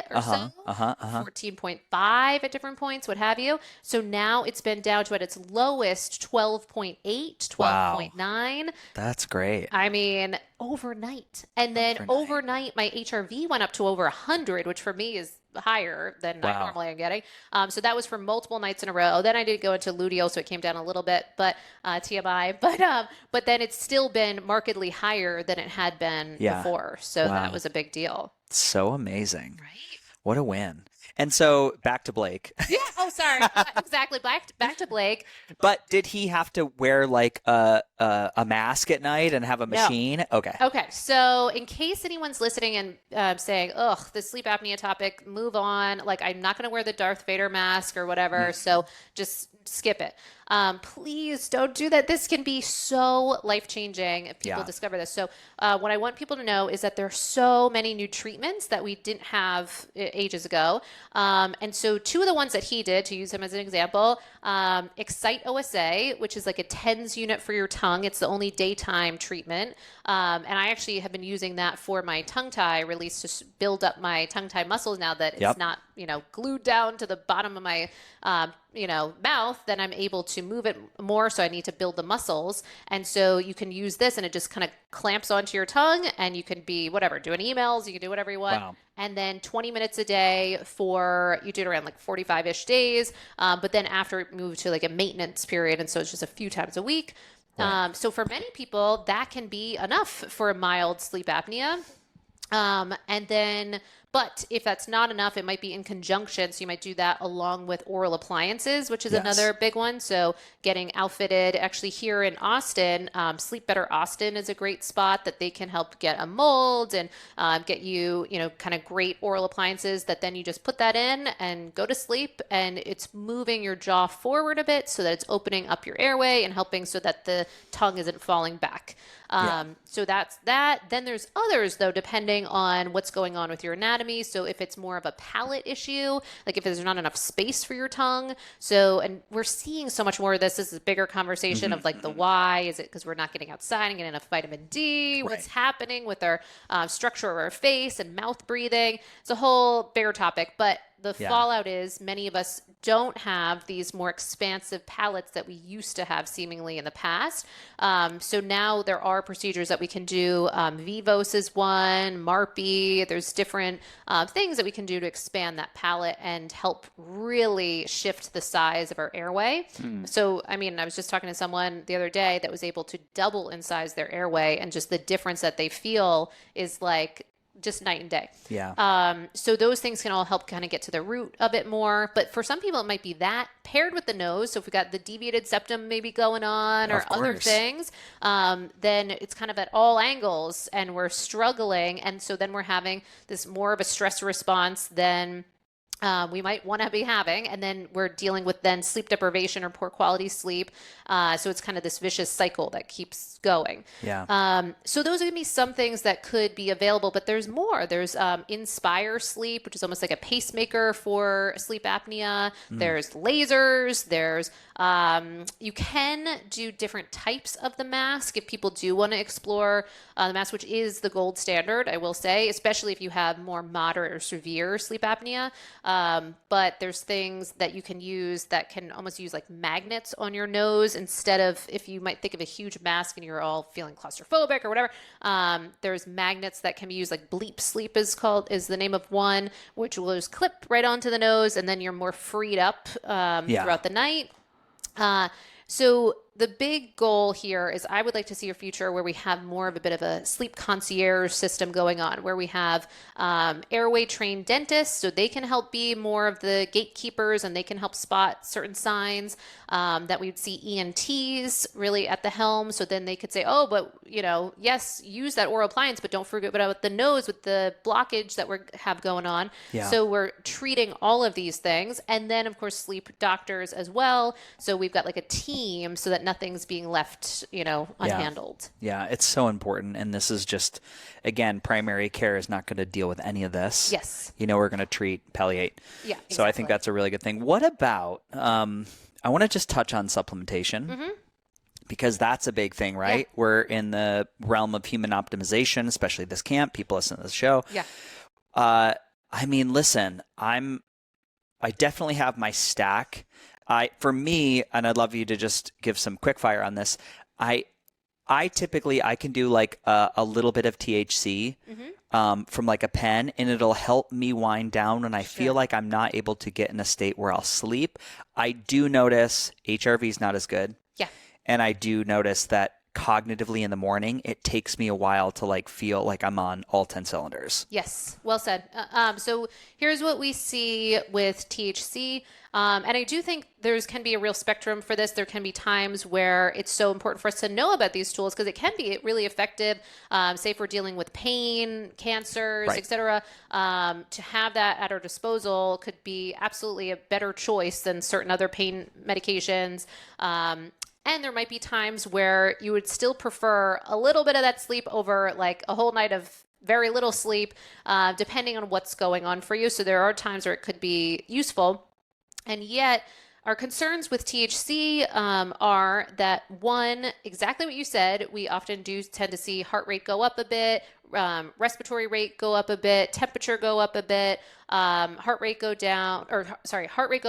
or so, 14.5 at different points, what have you. So now it's been down to at its lowest 12.8, 12.9. Wow. That's great. I mean, overnight. And then overnight, my HRV went up to over 100, which for me is higher than I normally am getting. So that was for multiple nights in a row. Then I did go into luteal, so it came down a little bit, but TMI. But then it's still been markedly higher than it had been before. So that was a big deal. So amazing. Right? What a win. And so back to Blake. Yeah. Oh, sorry. Exactly. Back to Blake. But did he have to wear like a mask at night and have a machine? No. Okay. So in case anyone's listening and saying, ugh, the sleep apnea topic, move on. Like, I'm not going to wear the Darth Vader mask or whatever. So just skip it. Please don't do that. This can be so life-changing if people discover this. So what I want people to know is that there are so many new treatments that we didn't have ages ago. And so two of the ones that he did, to use him as an example, Excite OSA, which is like a TENS unit for your tongue. It's the only daytime treatment. And I actually have been using that for my tongue tie release to build up my tongue tie muscles now that it's not, glued down to the bottom of my, mouth, then I'm able to move it more. So I need to build the muscles. And so you can use this and it just kind of clamps onto your tongue and you can be doing emails, you can do whatever you want. Wow. And then 20 minutes a day you do it around like 45-ish days. But then after it moved to like a maintenance period. And so it's just a few times a week. Right. So for many people, that can be enough for a mild sleep apnea. But if that's not enough, it might be in conjunction. So you might do that along with oral appliances, which is another big one. So getting outfitted. Actually, here in Austin, Sleep Better Austin is a great spot that they can help get a mold and get you, kind of great oral appliances that then you just put that in and go to sleep. And it's moving your jaw forward a bit so that it's opening up your airway and helping so that the tongue isn't falling back. So that's that. Then there's others, though, depending on what's going on with your anatomy anatomy. So if it's more of a palate issue, like if there's not enough space for your tongue. So, and we're seeing so much more of this. This is a bigger conversation of like the why. Is it because we're not getting outside and getting enough vitamin D? Right. What's happening with our structure of our face and mouth breathing? It's a whole bigger topic, but the fallout is many of us don't have these more expansive palates that we used to have seemingly in the past. So now there are procedures that we can do. Vivos is one, Marpy. There's different things that we can do to expand that palate and help really shift the size of our airway. So, I mean, I was just talking to someone the other day that was able to double in size their airway, and just the difference that they feel is like just night and day. Yeah. So those things can all help kind of get to the root of it more. But for some people, it might be that paired with the nose. So if we've got the deviated septum maybe going on or other things, then it's kind of at all angles and we're struggling. And so then we're having this more of a stress response than we might want to be having, and then we're dealing with then sleep deprivation or poor quality sleep. So it's kind of this vicious cycle that keeps going. Yeah. So those are going to be some things that could be available, but there's more. There's Inspire Sleep, which is almost like a pacemaker for sleep apnea. There's lasers. There's you can do different types of the mask if people do want to explore the mask, which is the gold standard, I will say, especially if you have more moderate or severe sleep apnea. But there's things that you can use that can almost use like magnets on your nose instead of, if you might think of a huge mask and you're all feeling claustrophobic or whatever, there's magnets that can be used, like Bleep Sleep is the name of one, which will just clip right onto the nose and then you're more freed up throughout the night. So the big goal here is I would like to see a future where we have more of a bit of a sleep concierge system going on, where we have airway trained dentists, so they can help be more of the gatekeepers and they can help spot certain signs, that we would see ENTs really at the helm. So then they could say, oh, but yes, use that oral appliance, but don't forget about the nose with the blockage that we have going on. Yeah. So we're treating all of these things. And then of course, sleep doctors as well. So we've got like a team so that nothing's being left, unhandled. Yeah, it's so important. And this is just, again, primary care is not going to deal with any of this. Yes. We're going to treat, palliate. Yeah, exactly. So I think that's a really good thing. What about, I want to just touch on supplementation. Because that's a big thing, right? Yeah. We're in the realm of human optimization, especially this camp. People listen to the show. Yeah. I mean, listen, I definitely have my stack. For me, and I'd love you to just give some quick fire on this. I typically can do like a little bit of THC from like a pen, and it'll help me wind down when I feel like I'm not able to get in a state where I'll sleep. I do notice HRV is not as good. Yeah. And I do notice that cognitively in the morning, it takes me a while to like feel like I'm on all 10 cylinders. Yes. Well said. So here's what we see with THC. And I do think can be a real spectrum for this. There can be times where it's so important for us to know about these tools because it can be really effective, say if we're dealing with pain, cancers, Right. et cetera. To have that at our disposal could be absolutely a better choice than certain other pain medications. And there might be times where you would still prefer a little bit of that sleep over like a whole night of very little sleep, depending on what's going on for you. So there are times where it could be useful. And yet our concerns with THC are that, one, exactly what you said, we often do tend to see heart rate go up a bit, respiratory rate go up a bit, temperature go up a bit, heart rate go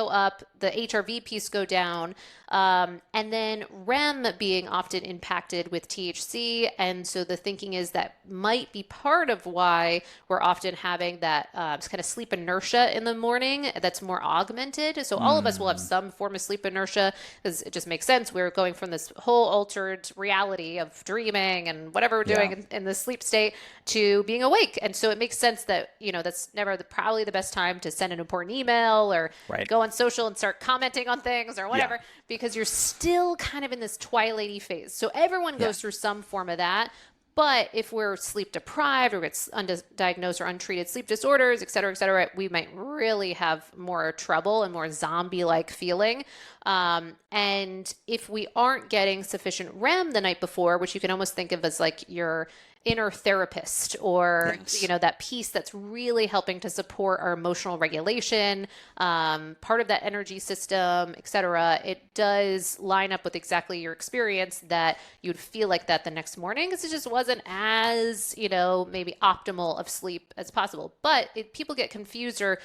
up, the HRV piece go down, and then REM being often impacted with THC. And so the thinking is that might be part of why we're often having that kind of sleep inertia in the morning that's more augmented. So all of us will have some form of sleep inertia because it just makes sense. We're going from this whole altered reality of dreaming and whatever we're doing in the sleep state to being awake. And so it makes sense that, that's never probably the best time to send an important email or go on social and start commenting on things or whatever, because you're still kind of in this twilighty phase. So everyone goes through some form of that. But if we're sleep deprived or get undiagnosed or untreated sleep disorders, et cetera, we might really have more trouble and more zombie-like feeling. And if we aren't getting sufficient REM the night before, which you can almost think of as like your inner therapist, or Yes. that piece that's really helping to support our emotional regulation, part of that energy system, etc., it does line up with exactly your experience, that you'd feel like that the next morning, because it just wasn't as maybe optimal of sleep as possible. But people get confused, or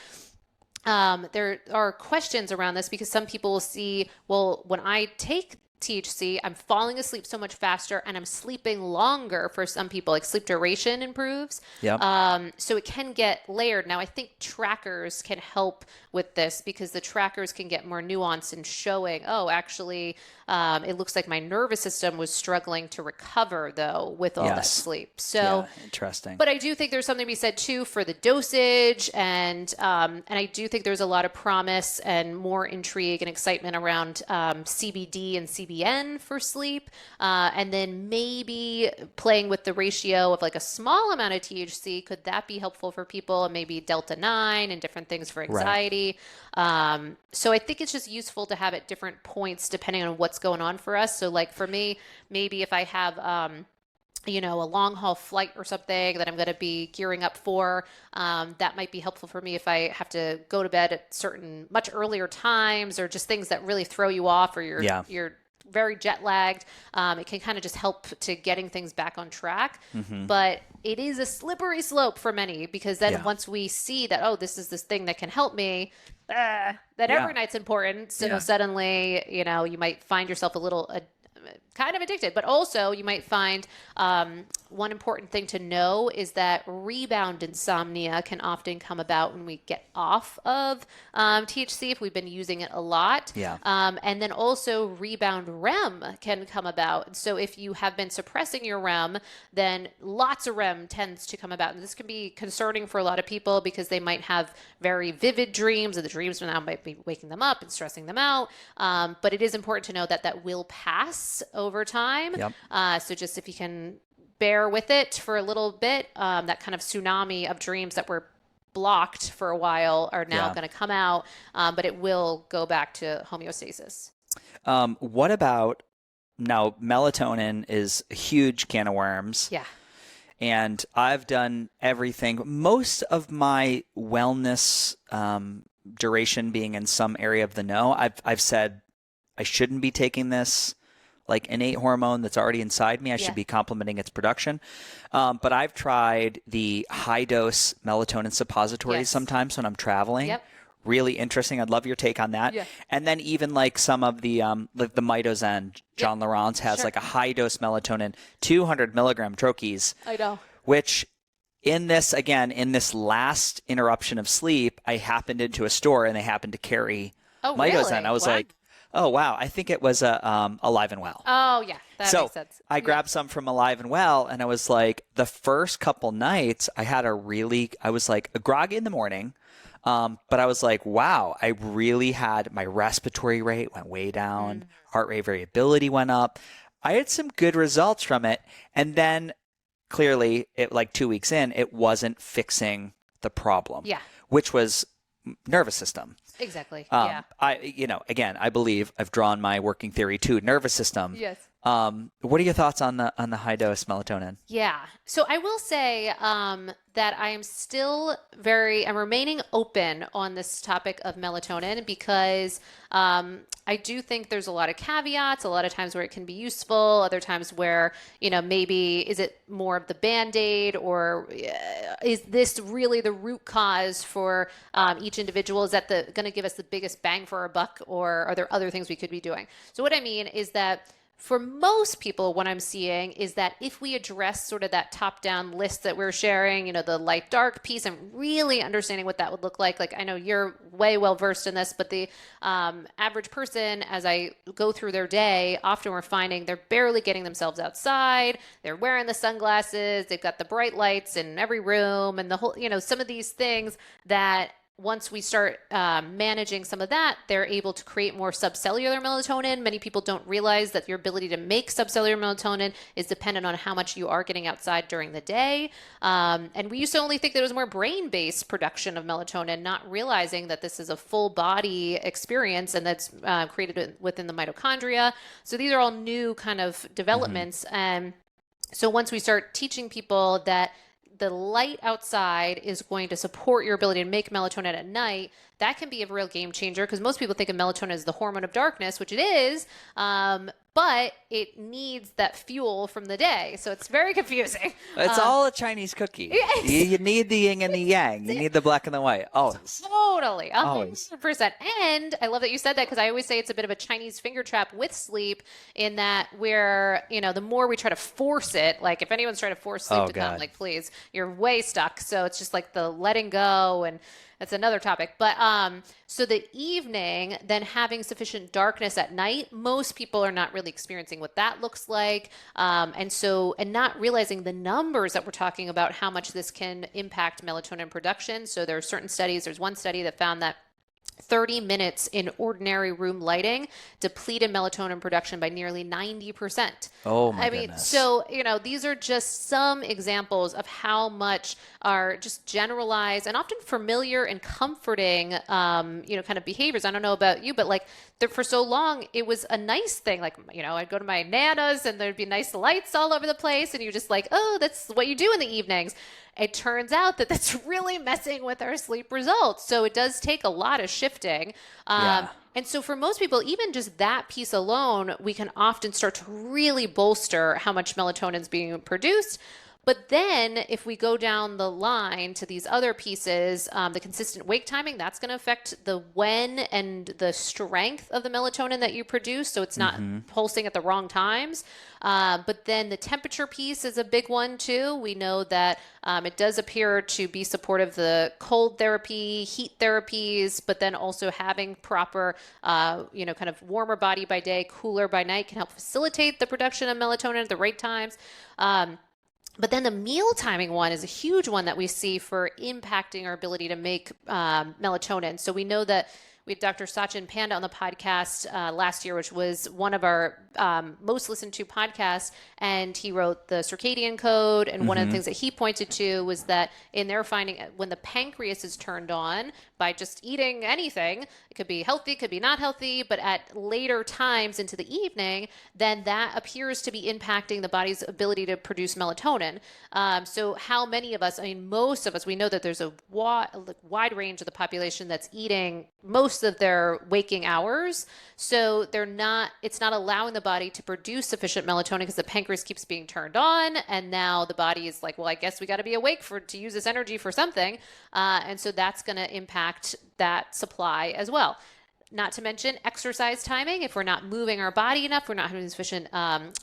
there are questions around this, because some people will see, well, when I take THC, I'm falling asleep so much faster and I'm sleeping longer. For some people, like sleep duration improves. Yep. So it can get layered. Now, I think trackers can help with this, because the trackers can get more nuanced in showing, oh, actually, it looks like my nervous system was struggling to recover, though, with all that sleep. So yeah, interesting. But I do think there's something to be said too for the dosage, and I do think there's a lot of promise and more intrigue and excitement around CBD and CBN for sleep, and then maybe playing with the ratio of like a small amount of THC. Could that be helpful for people? And maybe Delta 9 and different things for anxiety. Right. So I think it's just useful to have at different points depending on what's going on for us. So like for me, maybe if I have a long haul flight or something that I'm going to be gearing up for, that might be helpful for me if I have to go to bed at certain much earlier times, or just things that really throw you off, or you're very jet lagged. It can kind of just help to getting things back on track. Mm-hmm. But it is a slippery slope for many, because then once we see that, oh, this is this thing that can help me, that every night's important. So suddenly, you might find yourself a little kind of addicted. But also you might find one important thing to know is that rebound insomnia can often come about when we get off of THC, if we've been using it a lot. And then also rebound REM can come about. So if you have been suppressing your REM, then lots of REM tends to come about. And this can be concerning for a lot of people, because they might have very vivid dreams, and the dreams now might be waking them up and stressing them out. But it is important to know that that will pass over time. So just if you can bear with it for a little bit, that kind of tsunami of dreams that were blocked for a while are now going to come out, but it will go back to homeostasis. What about now? Melatonin is a huge can of worms. And I've done everything. Most of my wellness duration being in some area of the know, I've said I shouldn't be taking this like innate hormone that's already inside me. I should be complementing its production. But I've tried the high dose melatonin suppositories sometimes when I'm traveling. Really interesting. I'd love your take on that. And then even like some of the like the Mitozen, John Laurence has like a high dose melatonin, 200 milligram troches. I know. Which in this last interruption of sleep, I happened into a store and they happened to carry Mitozen. Really? I was like, oh, wow. I think it was Alive and Well. Oh, yeah. That makes sense. I grabbed some from Alive and Well, and I was like, the first couple nights, I was like groggy in the morning. But I was like, wow, I really had, my respiratory rate went way down. Heart rate variability went up. I had some good results from it. And then clearly, like 2 weeks in, it wasn't fixing the problem. Which was nervous system. Exactly. Again, I believe I've drawn my working theory to nervous system. What are your thoughts on the high dose melatonin? So I will say that I am still I'm remaining open on this topic of melatonin, because I do think there's a lot of caveats, a lot of times where it can be useful, other times where, maybe is it more of the Band-Aid, or is this really the root cause for each individual? Is that going to give us the biggest bang for our buck, or are there other things we could be doing? So what I mean is that for most people, what I'm seeing is that if we address sort of that top-down list that we're sharing, the light-dark piece, and really understanding what that would look like I know you're way well-versed in this, but the average person, as I go through their day, often we're finding they're barely getting themselves outside, they're wearing the sunglasses, they've got the bright lights in every room, and the whole, some of these things that once we start managing some of that, they're able to create more subcellular melatonin. Many people don't realize that your ability to make subcellular melatonin is dependent on how much you are getting outside during the day. And we used to only think that it was more brain-based production of melatonin, not realizing that this is a full body experience and that's created within the mitochondria. So these are all new kind of developments. And so once we start teaching people that the light outside is going to support your ability to make melatonin at night, that can be a real game changer, because most people think of melatonin as the hormone of darkness, which it is, but it needs that fuel from the day. So it's very confusing. It's all a Chinese cookie. You need the yin and the yang. You need the black and the white. Always. Totally. Always. 100%. And I love that you said that, because I always say it's a bit of a Chinese finger trap with sleep, in that we're, the more we try to force it, like if anyone's trying to force sleep to come, like, please, you're way stuck. So it's just like the letting go, and that's another topic. But so the evening, then having sufficient darkness at night, most people are not really experiencing what that looks like. And not realizing the numbers that we're talking about, how much this can impact melatonin production. So there are certain studies. There's one study that found that 30 minutes in ordinary room lighting depleted melatonin production by nearly 90%. Oh my goodness. I mean, so, these are just some examples of how much are just generalized and often familiar and comforting, kind of behaviors. I don't know about you, but like for so long, it was a nice thing. Like, I'd go to my Nana's and there'd be nice lights all over the place. And you're just like, oh, that's what you do in the evenings. It turns out that that's really messing with our sleep results. So it does take a lot of shifting. And so for most people, even just that piece alone, we can often start to really bolster how much melatonin is being produced. But then if we go down the line to these other pieces, the consistent wake timing, that's going to affect the when and the strength of the melatonin that you produce. So it's not pulsing at the wrong times. But then the temperature piece is a big one too. We know that it does appear to be supportive of the cold therapy, heat therapies, but then also having proper, kind of warmer body by day, cooler by night can help facilitate the production of melatonin at the right times. But then the meal timing one is a huge one that we see for impacting our ability to make melatonin. So we know that we had Dr. Sachin Panda on the podcast last year, which was one of our most listened to podcasts. And he wrote the Circadian code. And one of the things that he pointed to was that in their finding, when the pancreas is turned on by just eating anything, it could be healthy, could be not healthy, but at later times into the evening, then that appears to be impacting the body's ability to produce melatonin. So how many of us, most of us, we know that there's a wide range of the population that's eating most of their waking hours. So it's not allowing the body to produce sufficient melatonin because the pancreas keeps being turned on. And now the body is like, well, I guess we got to be awake to use this energy for something. And so that's going to impact that supply as well. Not to mention exercise timing. If we're not moving our body enough, we're not having sufficient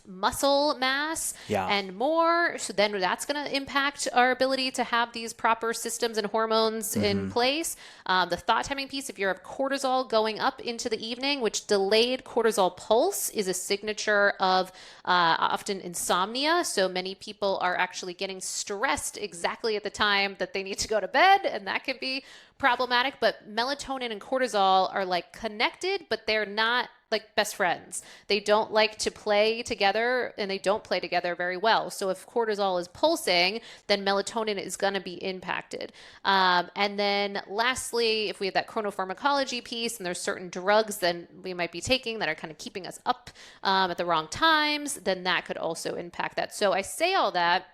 muscle mass and more. So then that's going to impact our ability to have these proper systems and hormones in place. The thought timing piece, if you have cortisol going up into the evening, which delayed cortisol pulse is a signature of often insomnia. So many people are actually getting stressed exactly at the time that they need to go to bed. And that can be problematic. But melatonin and cortisol are like connected, but they're not like best friends. They don't like to play together, and they don't play together very well. So if cortisol is pulsing, then melatonin is going to be impacted. And then lastly, if we have that chronopharmacology piece, and there's certain drugs that we might be taking that are kind of keeping us up at the wrong times, then that could also impact that. So I say all that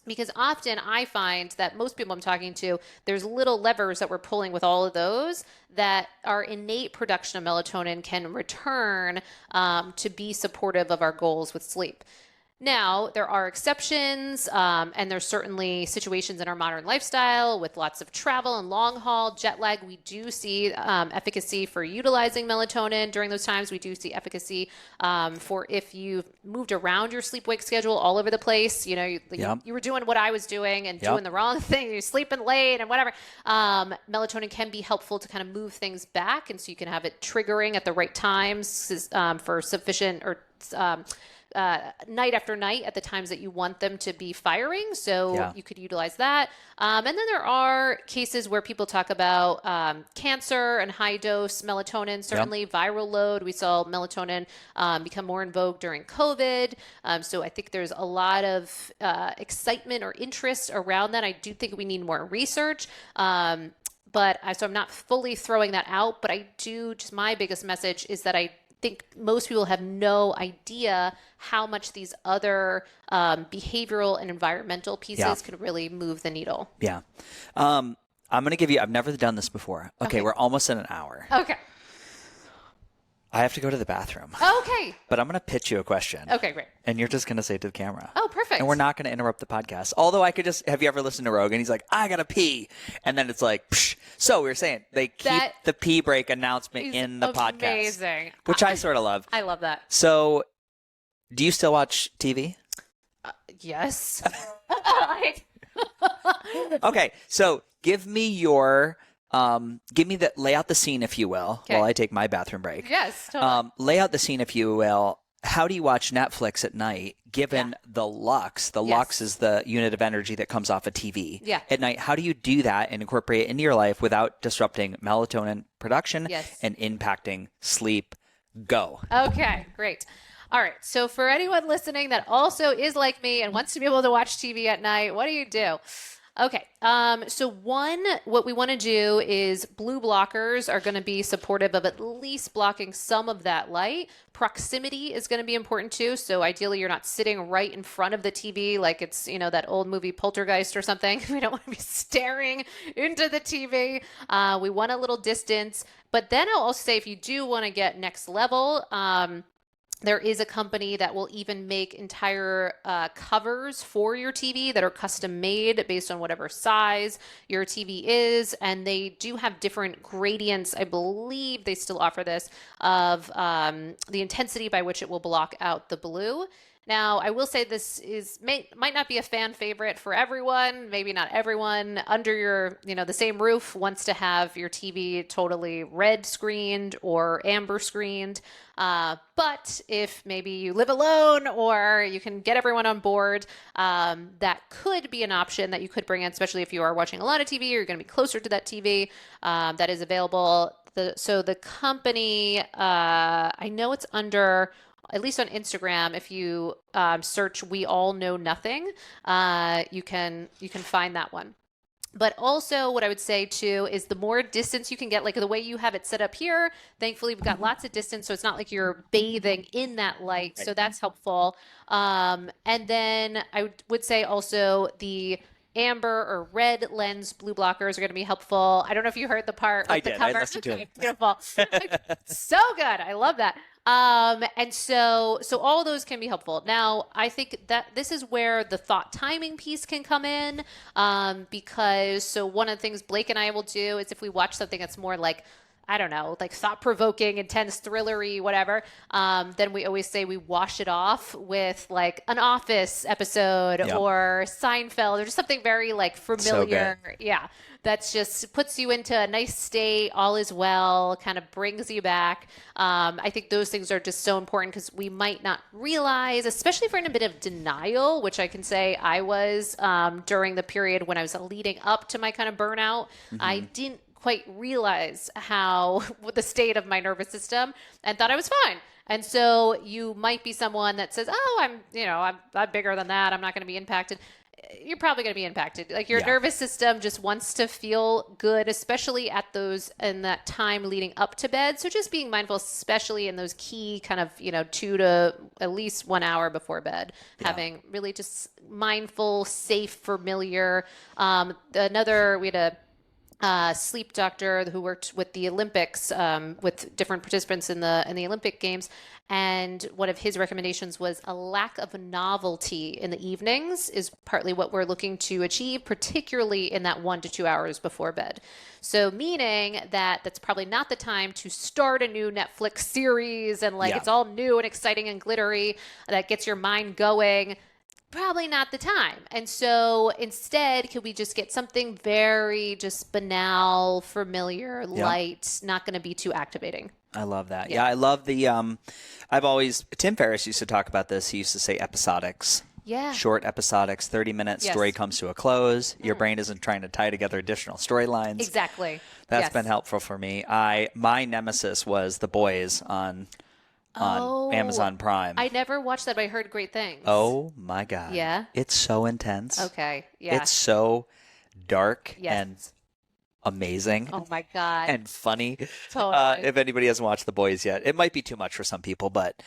because often I find that most people I'm talking to, there's little levers that we're pulling with all of those that our innate production of melatonin can return to be supportive of our goals with sleep. Now, there are exceptions, and there's certainly situations in our modern lifestyle with lots of travel and long haul jet lag. We do see efficacy for utilizing melatonin during those times. We do see efficacy for if you've moved around your sleep-wake schedule all over the place. You were doing what I was doing and doing the wrong thing. You're sleeping late and whatever. Melatonin can be helpful to kind of move things back, and so you can have it triggering at the right times for sufficient or night after night at the times that you want them to be firing. So Yeah. you could utilize that. And then there are cases where people talk about cancer and high dose melatonin, certainly viral load. We saw melatonin become more in vogue during COVID. So I think there's a lot of excitement or interest around that. I do think we need more research. So I'm not fully throwing that out, but just my biggest message is that I think most people have no idea how much these other behavioral and environmental pieces could really move the needle. Yeah. I'm going to give you, I've never done this before. Okay. We're almost in an hour. Okay. I have to go to the bathroom. Okay. But I'm going to pitch you a question. Okay, great. And you're just going to say it to the camera. Oh, perfect. And we're not going to interrupt the podcast. Although I could have you ever listened to Rogan? He's like, I got to pee. And then it's like, psh. So we were saying they keep the pee break announcement in the podcast. Amazing. Which I sort of love. I love that. So do you still watch TV? Yes. Okay. So give me lay out the scene, if you will, while I take my bathroom break. Yes, totally. Lay out the scene, if you will. How do you watch Netflix at night, given the lux? The lux is the unit of energy that comes off a TV at night. How do you do that and incorporate it into your life without disrupting melatonin production and impacting sleep? Go. Okay, great. All right. So for anyone listening that also is like me and wants to be able to watch TV at night, what do you do? Okay. What we want to do is blue blockers are going to be supportive of at least blocking some of that light. Proximity is going to be important too. So ideally you're not sitting right in front of the TV like it's, that old movie Poltergeist or something. We don't want to be staring into the TV. We want a little distance. But then I'll also say if you do want to get next level, there is a company that will even make entire covers for your TV that are custom made based on whatever size your TV is. And they do have different gradients. I believe they still offer this of the intensity by which it will block out the blue. Now, I will say this might not be a fan favorite for everyone. Maybe not everyone under your, the same roof wants to have your TV totally red screened or amber screened. But if maybe you live alone or you can get everyone on board, that could be an option that you could bring in, especially if you are watching a lot of TV or you're going to be closer to that TV that is available. So the company, I know it's under, at least on Instagram, if you search "We All Know Nothing," you can find that one. But also what I would say too is the more distance you can get, like the way you have it set up here, thankfully we've got lots of distance. So it's not like you're bathing in that light. So that's helpful. And then I would say also the amber or red lens blue blockers are going to be helpful. I don't know if you heard the part with the cover. I listened to it. Beautiful. So good. I love that. And so all those can be helpful. Now, I think that this is where the thought timing piece can come in, because one of the things Blake and I will do is if we watch something that's more like, I don't know, like thought-provoking, intense, thrillery, whatever, then we always say we wash it off with like an Office episode or Seinfeld or just something very like familiar. So yeah. That's just puts you into a nice state, all is well, kind of brings you back. I think those things are just so important because we might not realize, especially if we're in a bit of denial, which I can say I was during the period when I was leading up to my kind of burnout. I didn't quite realize the state of my nervous system and thought I was fine. And so you might be someone that says, oh, I'm bigger than that. I'm not going to be impacted. You're probably going to be impacted. Like your nervous system just wants to feel good, especially at in that time leading up to bed. So just being mindful, especially in those key kind of, 2 to at least 1 hour before bed, having really just mindful, safe, familiar. We had a sleep doctor who worked with the Olympics, with different participants in the Olympic Games. And one of his recommendations was a lack of novelty in the evenings is partly what we're looking to achieve, particularly in that 1 to 2 hours before bed. So meaning that's probably not the time to start a new Netflix series and it's all new and exciting and glittery that gets your mind going. Probably not the time. And so instead, could we just get something very just banal, familiar, light, not going to be too activating? I love that. Yeah. Yeah, I love the Tim Ferriss used to talk about this. He used to say episodics. Yeah. Short episodics, 30-minute Yes. story comes to a close. Your brain isn't trying to tie together additional storylines. Exactly. That's Yes. been helpful for me. My nemesis was The Boys on Amazon Prime. I never watched that, but I heard great things. Oh my God. Yeah? It's so intense. Okay. Yeah. It's so dark Yes. and amazing. Oh my God. And funny. Totally. If anybody hasn't watched The Boys yet, it might be too much for some people, but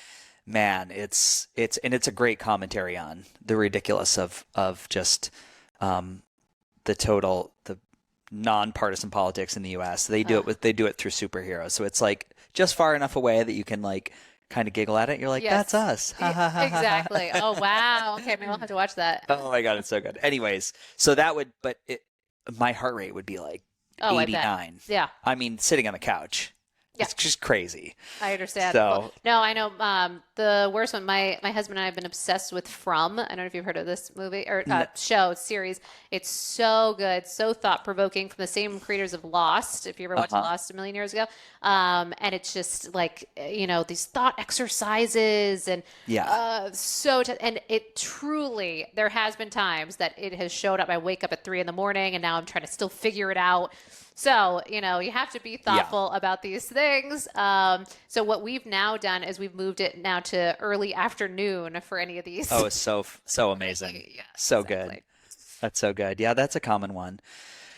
man, it's a great commentary on the ridiculous of just the nonpartisan politics in the U.S. They do it through superheroes, so it's like just far enough away that you can like kind of giggle at it. You're like, Yes. that's us. Exactly. Oh wow. Okay, maybe I'll have to watch that. Oh my God, it's so good. Anyways, so my heart rate would be like Oh, 89. Yeah. I mean, sitting on the couch. Yeah. It's just crazy. I understand. So- Well, no, I know. The worst one. My husband and I have been obsessed with From. I don't know if you've heard of this movie or series. It's so good, so thought provoking. From the same creators of Lost. If you ever watched Lost a million years ago, and it's just like these thought exercises and and it truly there has been times that it has showed up. I wake up at 3 a.m. and now I'm trying to still figure it out. So, you have to be thoughtful about these things. So what we've now done is we've moved it now to early afternoon for any of these. Oh, it's so amazing. Yeah, so exactly. good. That's so good. Yeah, that's a common one.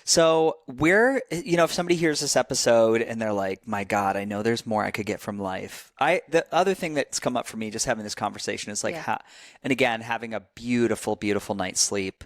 So if somebody hears this episode and they're like, my God, I know there's more I could get from life. The other thing that's come up for me just having this conversation is like, and again, having a beautiful, beautiful night's sleep.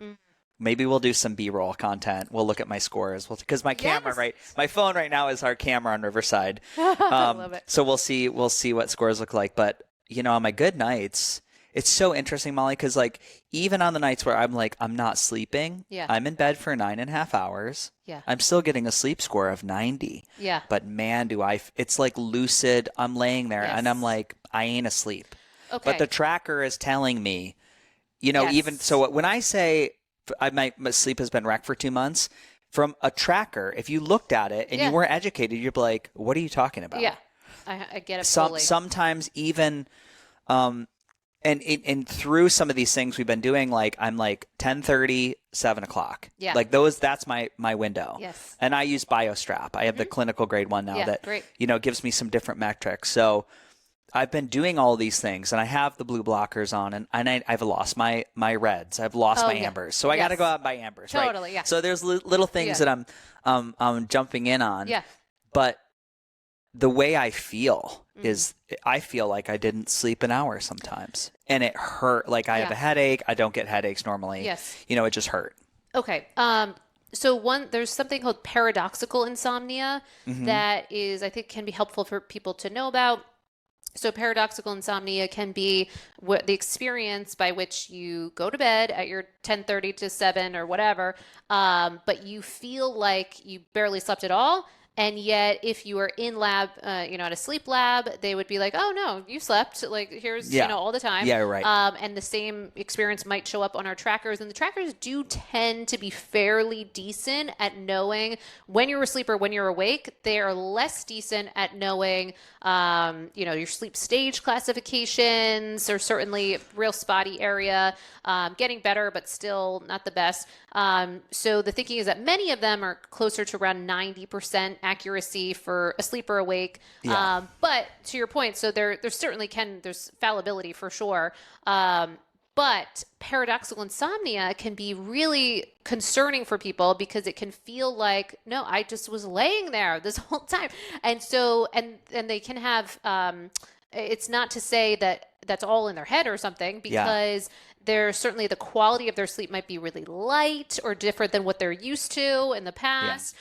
Maybe we'll do some B-roll content. We'll look at my scores. Because my camera, my phone right now is our camera on Riverside. I love it. So we'll see what scores look like. But, on my good nights, it's so interesting, Molly, because like even on the nights where I'm like, I'm not sleeping, I'm in bed for 9.5 hours. Yeah. I'm still getting a sleep score of 90. Yeah. But man, it's like lucid. I'm laying there and I'm like, I ain't asleep. Okay. But the tracker is telling me, Yes. even so when I say my sleep has been wrecked for 2 months, from a tracker, if you looked at it and you weren't educated, you'd be like, what are you talking about? Yeah. I get it fully. Sometimes even, and through some of these things we've been doing, like I'm like 10:30, 7 o'clock. Yeah. Like that's my window. Yes. And I use BioStrap. I have the clinical grade one now that, great. Gives me some different metrics. So I've been doing all these things, and I have the blue blockers on, and I've lost my reds. I've lost my ambers. So I got to go out and buy ambers, right? Totally, yeah. So there's little things that I'm jumping in on. Yeah. But the way I feel is I feel like I didn't sleep an hour sometimes, and it hurt. Like I have a headache. I don't get headaches normally. Yes. It just hurt. Okay. So there's something called paradoxical insomnia that is, I think, can be helpful for people to know about. So paradoxical insomnia can be the experience by which you go to bed at your 10:30 to 7 or whatever, but you feel like you barely slept at all. And yet, if you are in lab, at a sleep lab, they would be like, "Oh no, you slept. Like here's all the time." Yeah, right. And the same experience might show up on our trackers, and the trackers do tend to be fairly decent at knowing when you're asleep or when you're awake. They are less decent at knowing, your sleep stage classifications, or certainly real spotty area. Getting better, but still not the best. So the thinking is that many of them are closer to around 90% accuracy for asleep or awake. Yeah. But to your point, so there certainly there's fallibility for sure. But paradoxical insomnia can be really concerning for people because it can feel like, no, I just was laying there this whole time. And so, and they can have, it's not to say that that's all in their head or something, because there's certainly the quality of their sleep might be really light or different than what they're used to in the past.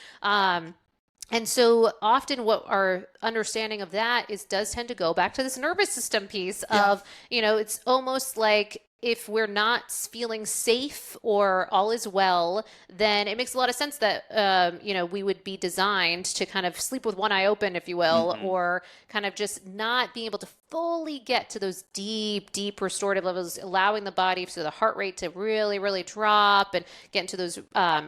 And so often what our understanding of that does tend to go back to this nervous system piece of, it's almost like if we're not feeling safe or all is well, then it makes a lot of sense that, we would be designed to kind of sleep with one eye open, if you will, or kind of just not being able to fully get to those deep, deep restorative levels, allowing the body, so the heart rate to really, really drop and get into those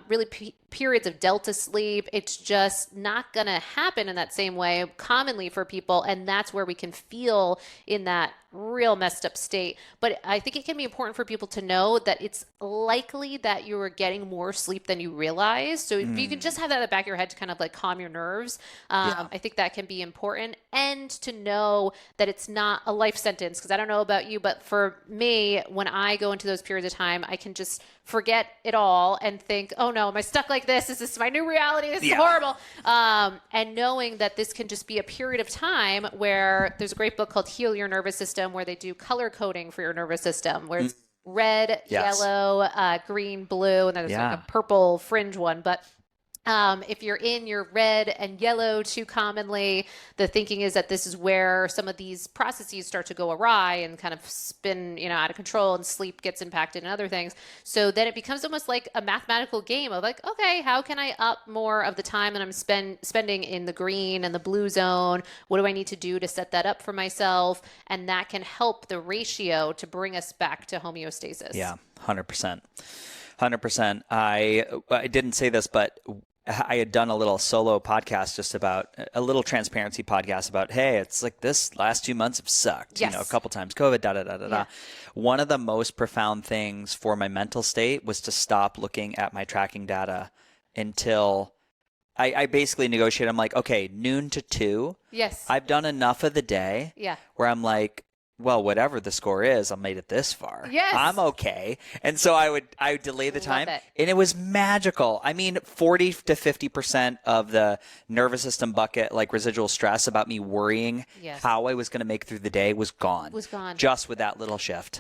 really periods of delta sleep. It's just not going to happen in that same way commonly for people. And that's where we can feel in that real messed up state. But I think it can be important for people to know that it's likely that you are getting more sleep than you realize. So if you can just have that at the back of your head to kind of like calm your nerves, I think that can be important. And to know that it's not a life sentence, because I don't know about you, but for me, when I go into those periods of time, I can just forget it all and think, oh no, am I stuck like this? Is this my new reality? This is horrible. And knowing that this can just be a period of time where there's a great book called Heal Your Nervous System, where they do color coding for your nervous system, where it's red, yellow, green, blue, and then there's like a purple fringe one. But if you're in your red and yellow too commonly, the thinking is that this is where some of these processes start to go awry and kind of spin, out of control, and sleep gets impacted and other things. So then it becomes almost like a mathematical game of like, okay, how can I up more of the time that I'm spending in the green and the blue zone? What do I need to do to set that up for myself? And that can help the ratio to bring us back to homeostasis. Yeah, 100%. 100%. I didn't say this, but I had done a little solo podcast, just about a little transparency podcast about, hey, it's like this last 2 months have sucked, a couple times, COVID, da. One of the most profound things for my mental state was to stop looking at my tracking data until I basically negotiated. I'm like, okay, noon to 2. Yes. I've done enough of the day where I'm like, well, whatever the score is, I made it this far. Yes. I'm okay. And so I would delay the time. And it was magical. I mean, 40 to 50% of the nervous system bucket, like residual stress about me worrying how I was going to make through the day, was gone. Just with that little shift.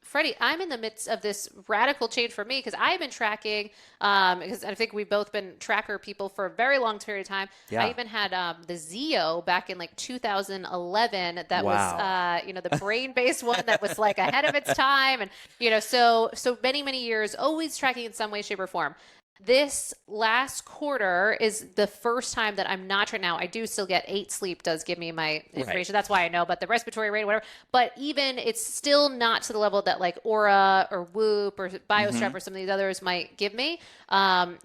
Freddie, I'm in the midst of this radical change for me, because I've been tracking, because I think we've both been tracker people for a very long period of time. I even had the Zeo back in like 2011 that was, the brain-based one that was like ahead of its time. And, so many, many years, always tracking in some way, shape, or form. This last quarter is the first time that I'm not right now. I do still get 8 sleep, does give me my information. That's why I know, but the respiratory rate, whatever. But even it's still not to the level that like Aura or Whoop or BioStrap or some of these others might give me. And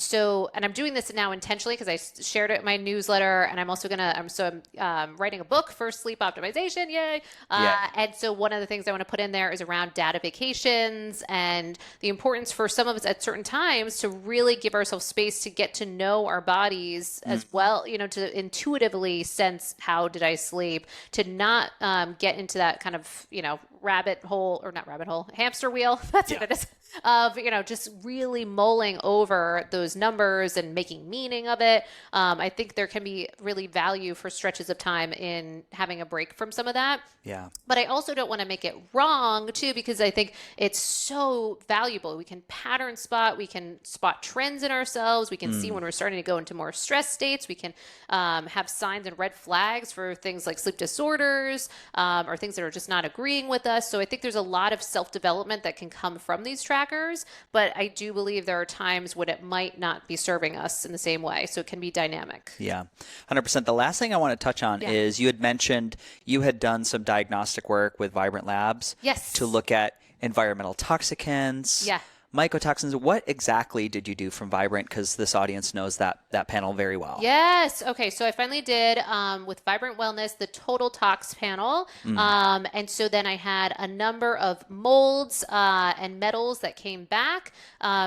I'm doing this now intentionally because I shared it in my newsletter, and I'm also I'm writing a book for sleep optimization. Yay. And so one of the things I want to put in there is around data vacations and the importance for some of us at certain times to really give ourselves space to get to know our bodies as well, to intuitively sense how did I sleep, to not get into that kind of, hamster wheel. That's what it is. Of, just really mulling over those numbers and making meaning of it. I think there can be really value for stretches of time in having a break from some of that. Yeah. But I also don't want to make it wrong too, because I think it's so valuable. We can pattern spot, we can spot trends in ourselves. We can see when we're starting to go into more stress states. We can have signs and red flags for things like sleep disorders, or things that are just not agreeing with us. So I think there's a lot of self-development that can come from these trackers, but I do believe there are times when it might not be serving us in the same way. So it can be dynamic. Yeah, 100%. The last thing I want to touch on is you had mentioned you had done some diagnostic work with Vibrant Labs to look at environmental toxicants, mycotoxins. What exactly did you do from Vibrant? Because this audience knows that panel very well. Yes. Okay. So I finally did with Vibrant Wellness the Total Tox panel. And so then I had a number of molds and metals that came back.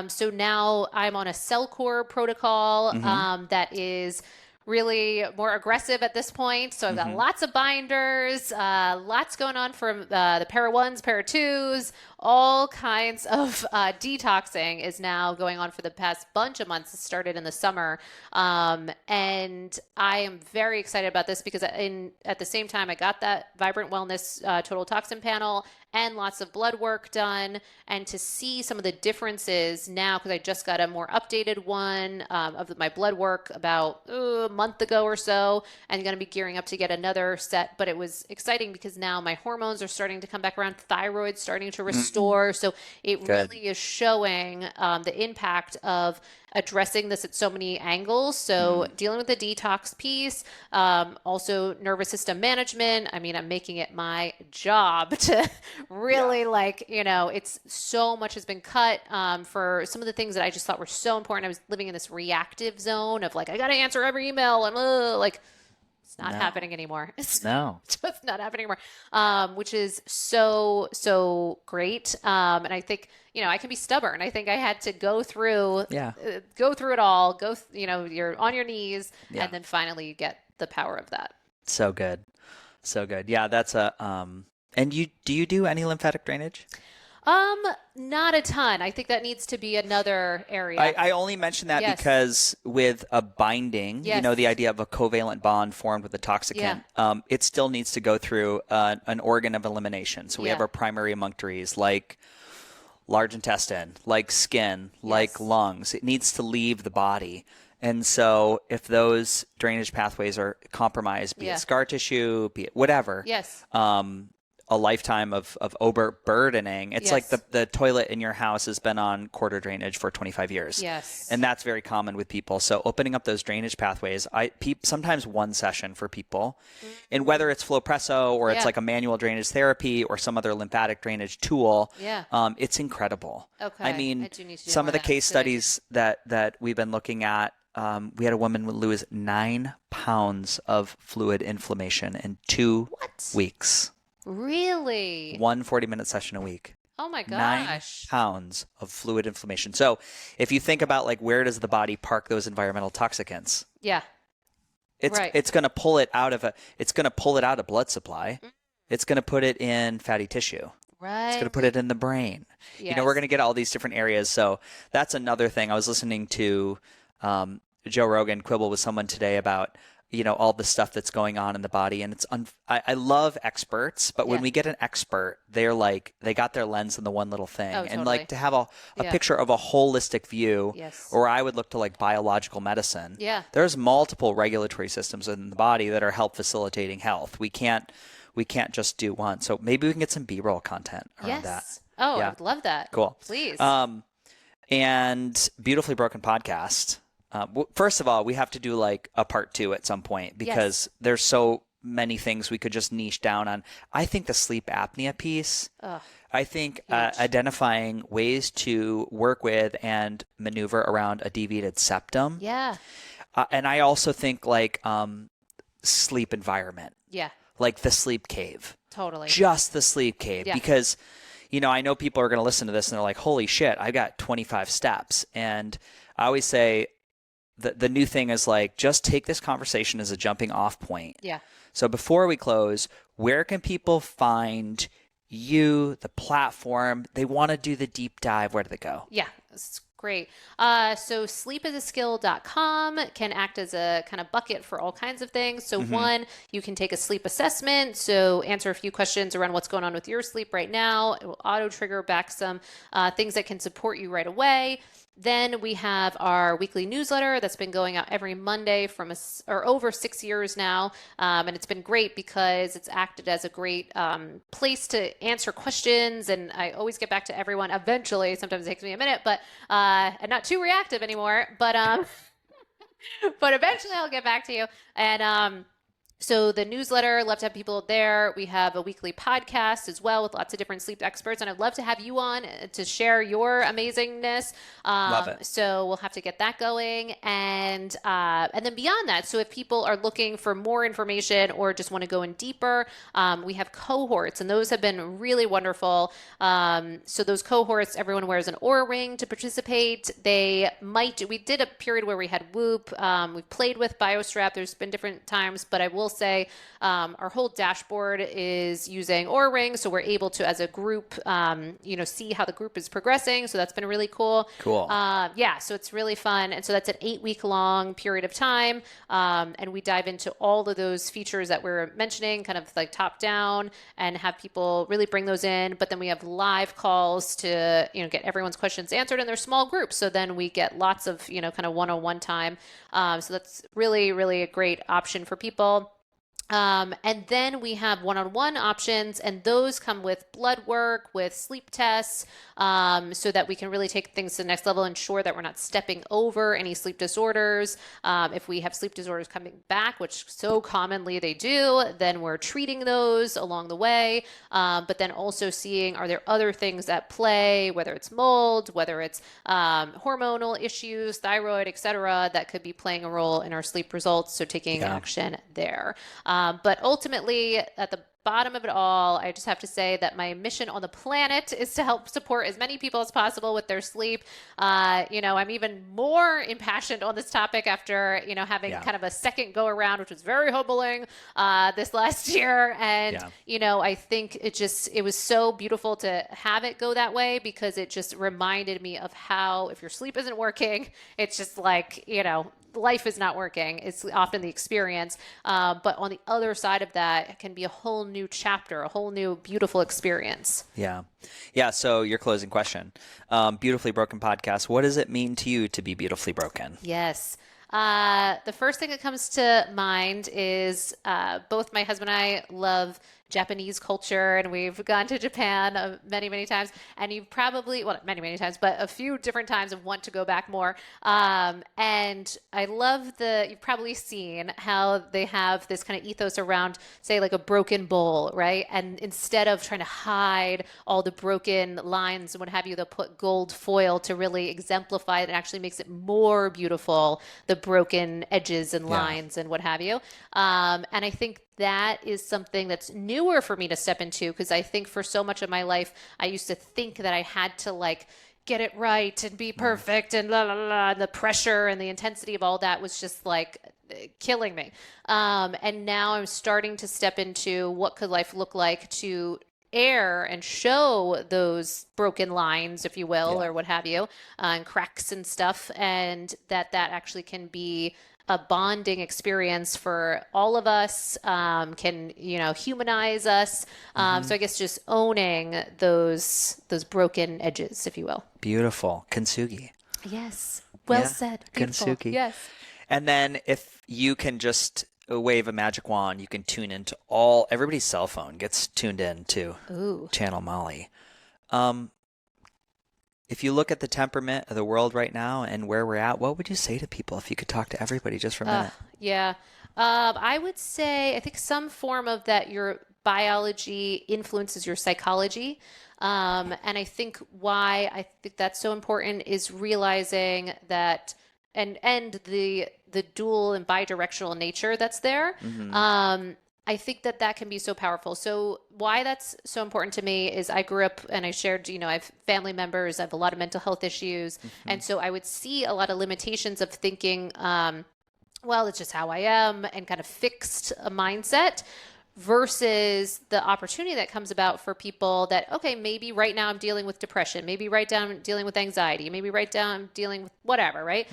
So now I'm on a cell core protocol that is really more aggressive at this point. So I've got lots of binders, lots going on from the para 1s, para 2s, all kinds of detoxing is now going on for the past bunch of months. It started in the summer. And I am very excited about this because at the same time, I got that Vibrant Wellness Total Toxin panel and lots of blood work done, and to see some of the differences now, because I just got a more updated one of my blood work about a month ago or so, and going to be gearing up to get another set. But it was exciting because now my hormones are starting to come back around, thyroid's starting to restore. Restore. So it Good. really is showing the impact of addressing this at so many angles. So dealing with the detox piece, also nervous system management. I mean, I'm making it my job to really it's so much has been cut for some of the things that I just thought were so important. I was living in this reactive zone of like, I got to answer every email and it's not happening anymore. It's just not happening anymore, which is so great. And I think, I can be stubborn. I think I had to go through it all, you're on your knees, and then finally you get the power of that. So good. So good. Yeah, that's and do you do any lymphatic drainage? Not a ton. I think that needs to be another area. I only mention that because with a binding, the idea of a covalent bond formed with a toxicant, it still needs to go through an organ of elimination. So we have our primary emunctories like large intestine, like skin, like lungs. It needs to leave the body. And so if those drainage pathways are compromised, be it scar tissue, be it whatever, a lifetime of overburdening. It's like the toilet in your house has been on quarter drainage for 25 years. Yes. And that's very common with people. So opening up those drainage pathways, sometimes one session for people. And whether it's Flowpresso or it's like a manual drainage therapy or some other lymphatic drainage tool, it's incredible. Okay. I mean, some of the case studies that we've been looking at, we had a woman lose 9 pounds of fluid inflammation in 2 weeks. Really? 1 40-minute session a week. Oh my gosh. 9 pounds of fluid inflammation. So if you think about where does the body park those environmental toxicants? Yeah. It's going to pull it out of blood supply. It's going to put it in fatty tissue. Right. It's going to put it in the brain. Yes. We're going to get all these different areas. So that's another thing. I was listening to Joe Rogan quibble with someone today about all the stuff that's going on in the body. And I love experts, but when we get an expert, they're they got their lens on the one little thing. Oh, totally. And to have a picture of a holistic view, Yes. or I would look to biological medicine. Yeah. There's multiple regulatory systems in the body that are facilitating health. We can't just do one. So maybe we can get some B-roll content around that. Oh, I'd love that. Cool. Please. And Beautifully Broken podcast. First of all, we have to do a part 2 at some point because there's so many things we could just niche down on. I think the sleep apnea piece, I think identifying ways to work with and maneuver around a deviated septum. Yeah. And I also think sleep environment. Yeah. Like the sleep cave. Totally. Just the sleep cave. Yeah. Because, I know people are going to listen to this and they're like, holy shit, I got 25 steps. And I always say, the new thing is just take this conversation as a jumping off point. Yeah. So before we close, where can people find you, the platform? They want to do the deep dive. Where do they go? Yeah, it's great. So sleepisaskill.com can act as a kind of bucket for all kinds of things. So one, you can take a sleep assessment. So answer a few questions around what's going on with your sleep right now. It will auto trigger back some things that can support you right away. Then we have our weekly newsletter that's been going out every Monday for over 6 years now. And it's been great because it's acted as a great place to answer questions. And I always get back to everyone eventually. Sometimes it takes me a minute, but I'm not too reactive anymore. But but eventually I'll get back to you. And so the newsletter, love to have people there. We have a weekly podcast as well with lots of different sleep experts. And I'd love to have you on to share your amazingness. Love it. So we'll have to get that going. And then beyond that, so if people are looking for more information or just want to go in deeper, we have cohorts. And those have been really wonderful. So those cohorts, everyone wears an Oura ring to participate. We did a period where we had Whoop. We played with BioStrap. There's been different times, but I will say our whole dashboard is using Oura Ring, so we're able to, as a group, see how the group is progressing. So that's been really cool. Cool. So it's really fun, and so that's an 8-week-long period of time, and we dive into all of those features that we're mentioning, kind of top down, and have people really bring those in. But then we have live calls to get everyone's questions answered in their small groups. So then we get lots of kind of one-on-one time. So that's really, really a great option for people. And then we have one-on-one options, and those come with blood work, with sleep tests, so that we can really take things to the next level, ensure that we're not stepping over any sleep disorders. If we have sleep disorders coming back, which so commonly they do, then we're treating those along the way. But then also seeing, are there other things at play, whether it's mold, whether it's hormonal issues, thyroid, etc., that could be playing a role in our sleep results. So taking action there. But ultimately, at the bottom of it all, I just have to say that my mission on the planet is to help support as many people as possible with their sleep. I'm even more impassioned on this topic after, having kind of a second go around, which was very humbling this last year. And, I think it was so beautiful to have it go that way, because it just reminded me of how, if your sleep isn't working, it's just like, life is not working. It's often the experience. But on the other side of that, it can be a whole new chapter, a whole new beautiful experience. Yeah. Yeah. So your closing question, Beautifully Broken podcast. What does it mean to you to be beautifully broken? Yes. The first thing that comes to mind is both my husband and I love Japanese culture, and we've gone to Japan many, many times, and you've probably, well, not many, many times, but a few different times and want to go back more. And I love you've probably seen how they have this kind of ethos around, say, like a broken bowl, right? And instead of trying to hide all the broken lines and what have you, they'll put gold foil to really exemplify it. It actually makes it more beautiful, the broken edges and lines and what have you. And I think that is something that's newer for me to step into, because I think for so much of my life, I used to think that I had to get it right and be perfect and la la la. And the pressure and the intensity of all that was just killing me. And now I'm starting to step into what could life look like to air and show those broken lines, if you will, or what have you, and cracks and stuff. And that actually can be a bonding experience for all of us, can, humanize us. So I guess just owning those broken edges, if you will. Beautiful. Kintsugi. Yes. Well said. Beautiful. Kintsugi. Yes. And then if you can just wave a magic wand, you can tune into everybody's cell phone gets tuned in to Channel Mollie. If you look at the temperament of the world right now and where we're at, what would you say to people if you could talk to everybody just for a minute? I would say, I think some form of that, your biology influences your psychology. And I think why I think that's so important is realizing that and the dual and bidirectional nature that's there. I think that can be so powerful. So why that's so important to me is I grew up and I shared, I have family members, I have a lot of mental health issues. And so I would see a lot of limitations of thinking, well, it's just how I am, and kind of fixed a mindset, versus the opportunity that comes about for people that, okay, maybe right now I'm dealing with depression, maybe right now I'm dealing with anxiety, maybe right now I'm dealing with whatever, right?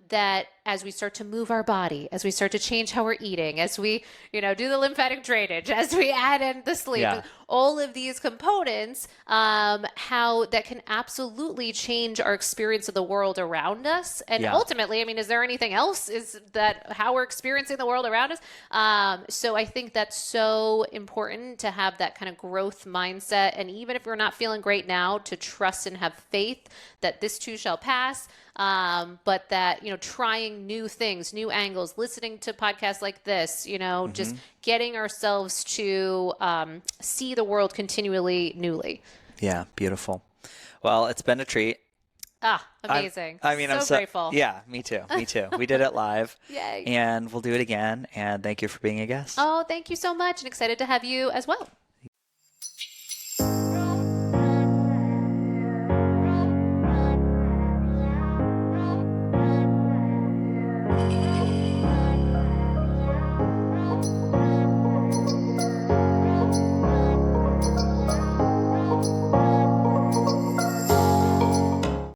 That as we start to move our body, as we start to change how we're eating, as we, do the lymphatic drainage, as we add in the sleep, all of these components, how that can absolutely change our experience of the world around us. And ultimately, is there anything else? Is that how we're experiencing the world around us? So I think that's so important to have that kind of growth mindset. And even if we're not feeling great now, to trust and have faith that this too shall pass. But that, trying new things, new angles, listening to podcasts like this, just getting ourselves to see the world continually newly. Yeah, beautiful. Well, it's been a treat. Amazing. I'm so grateful. Yeah, me too. Me too. We did it live. Yay. And we'll do it again. And thank you for being a guest. Oh, thank you so much. And excited to have you as well.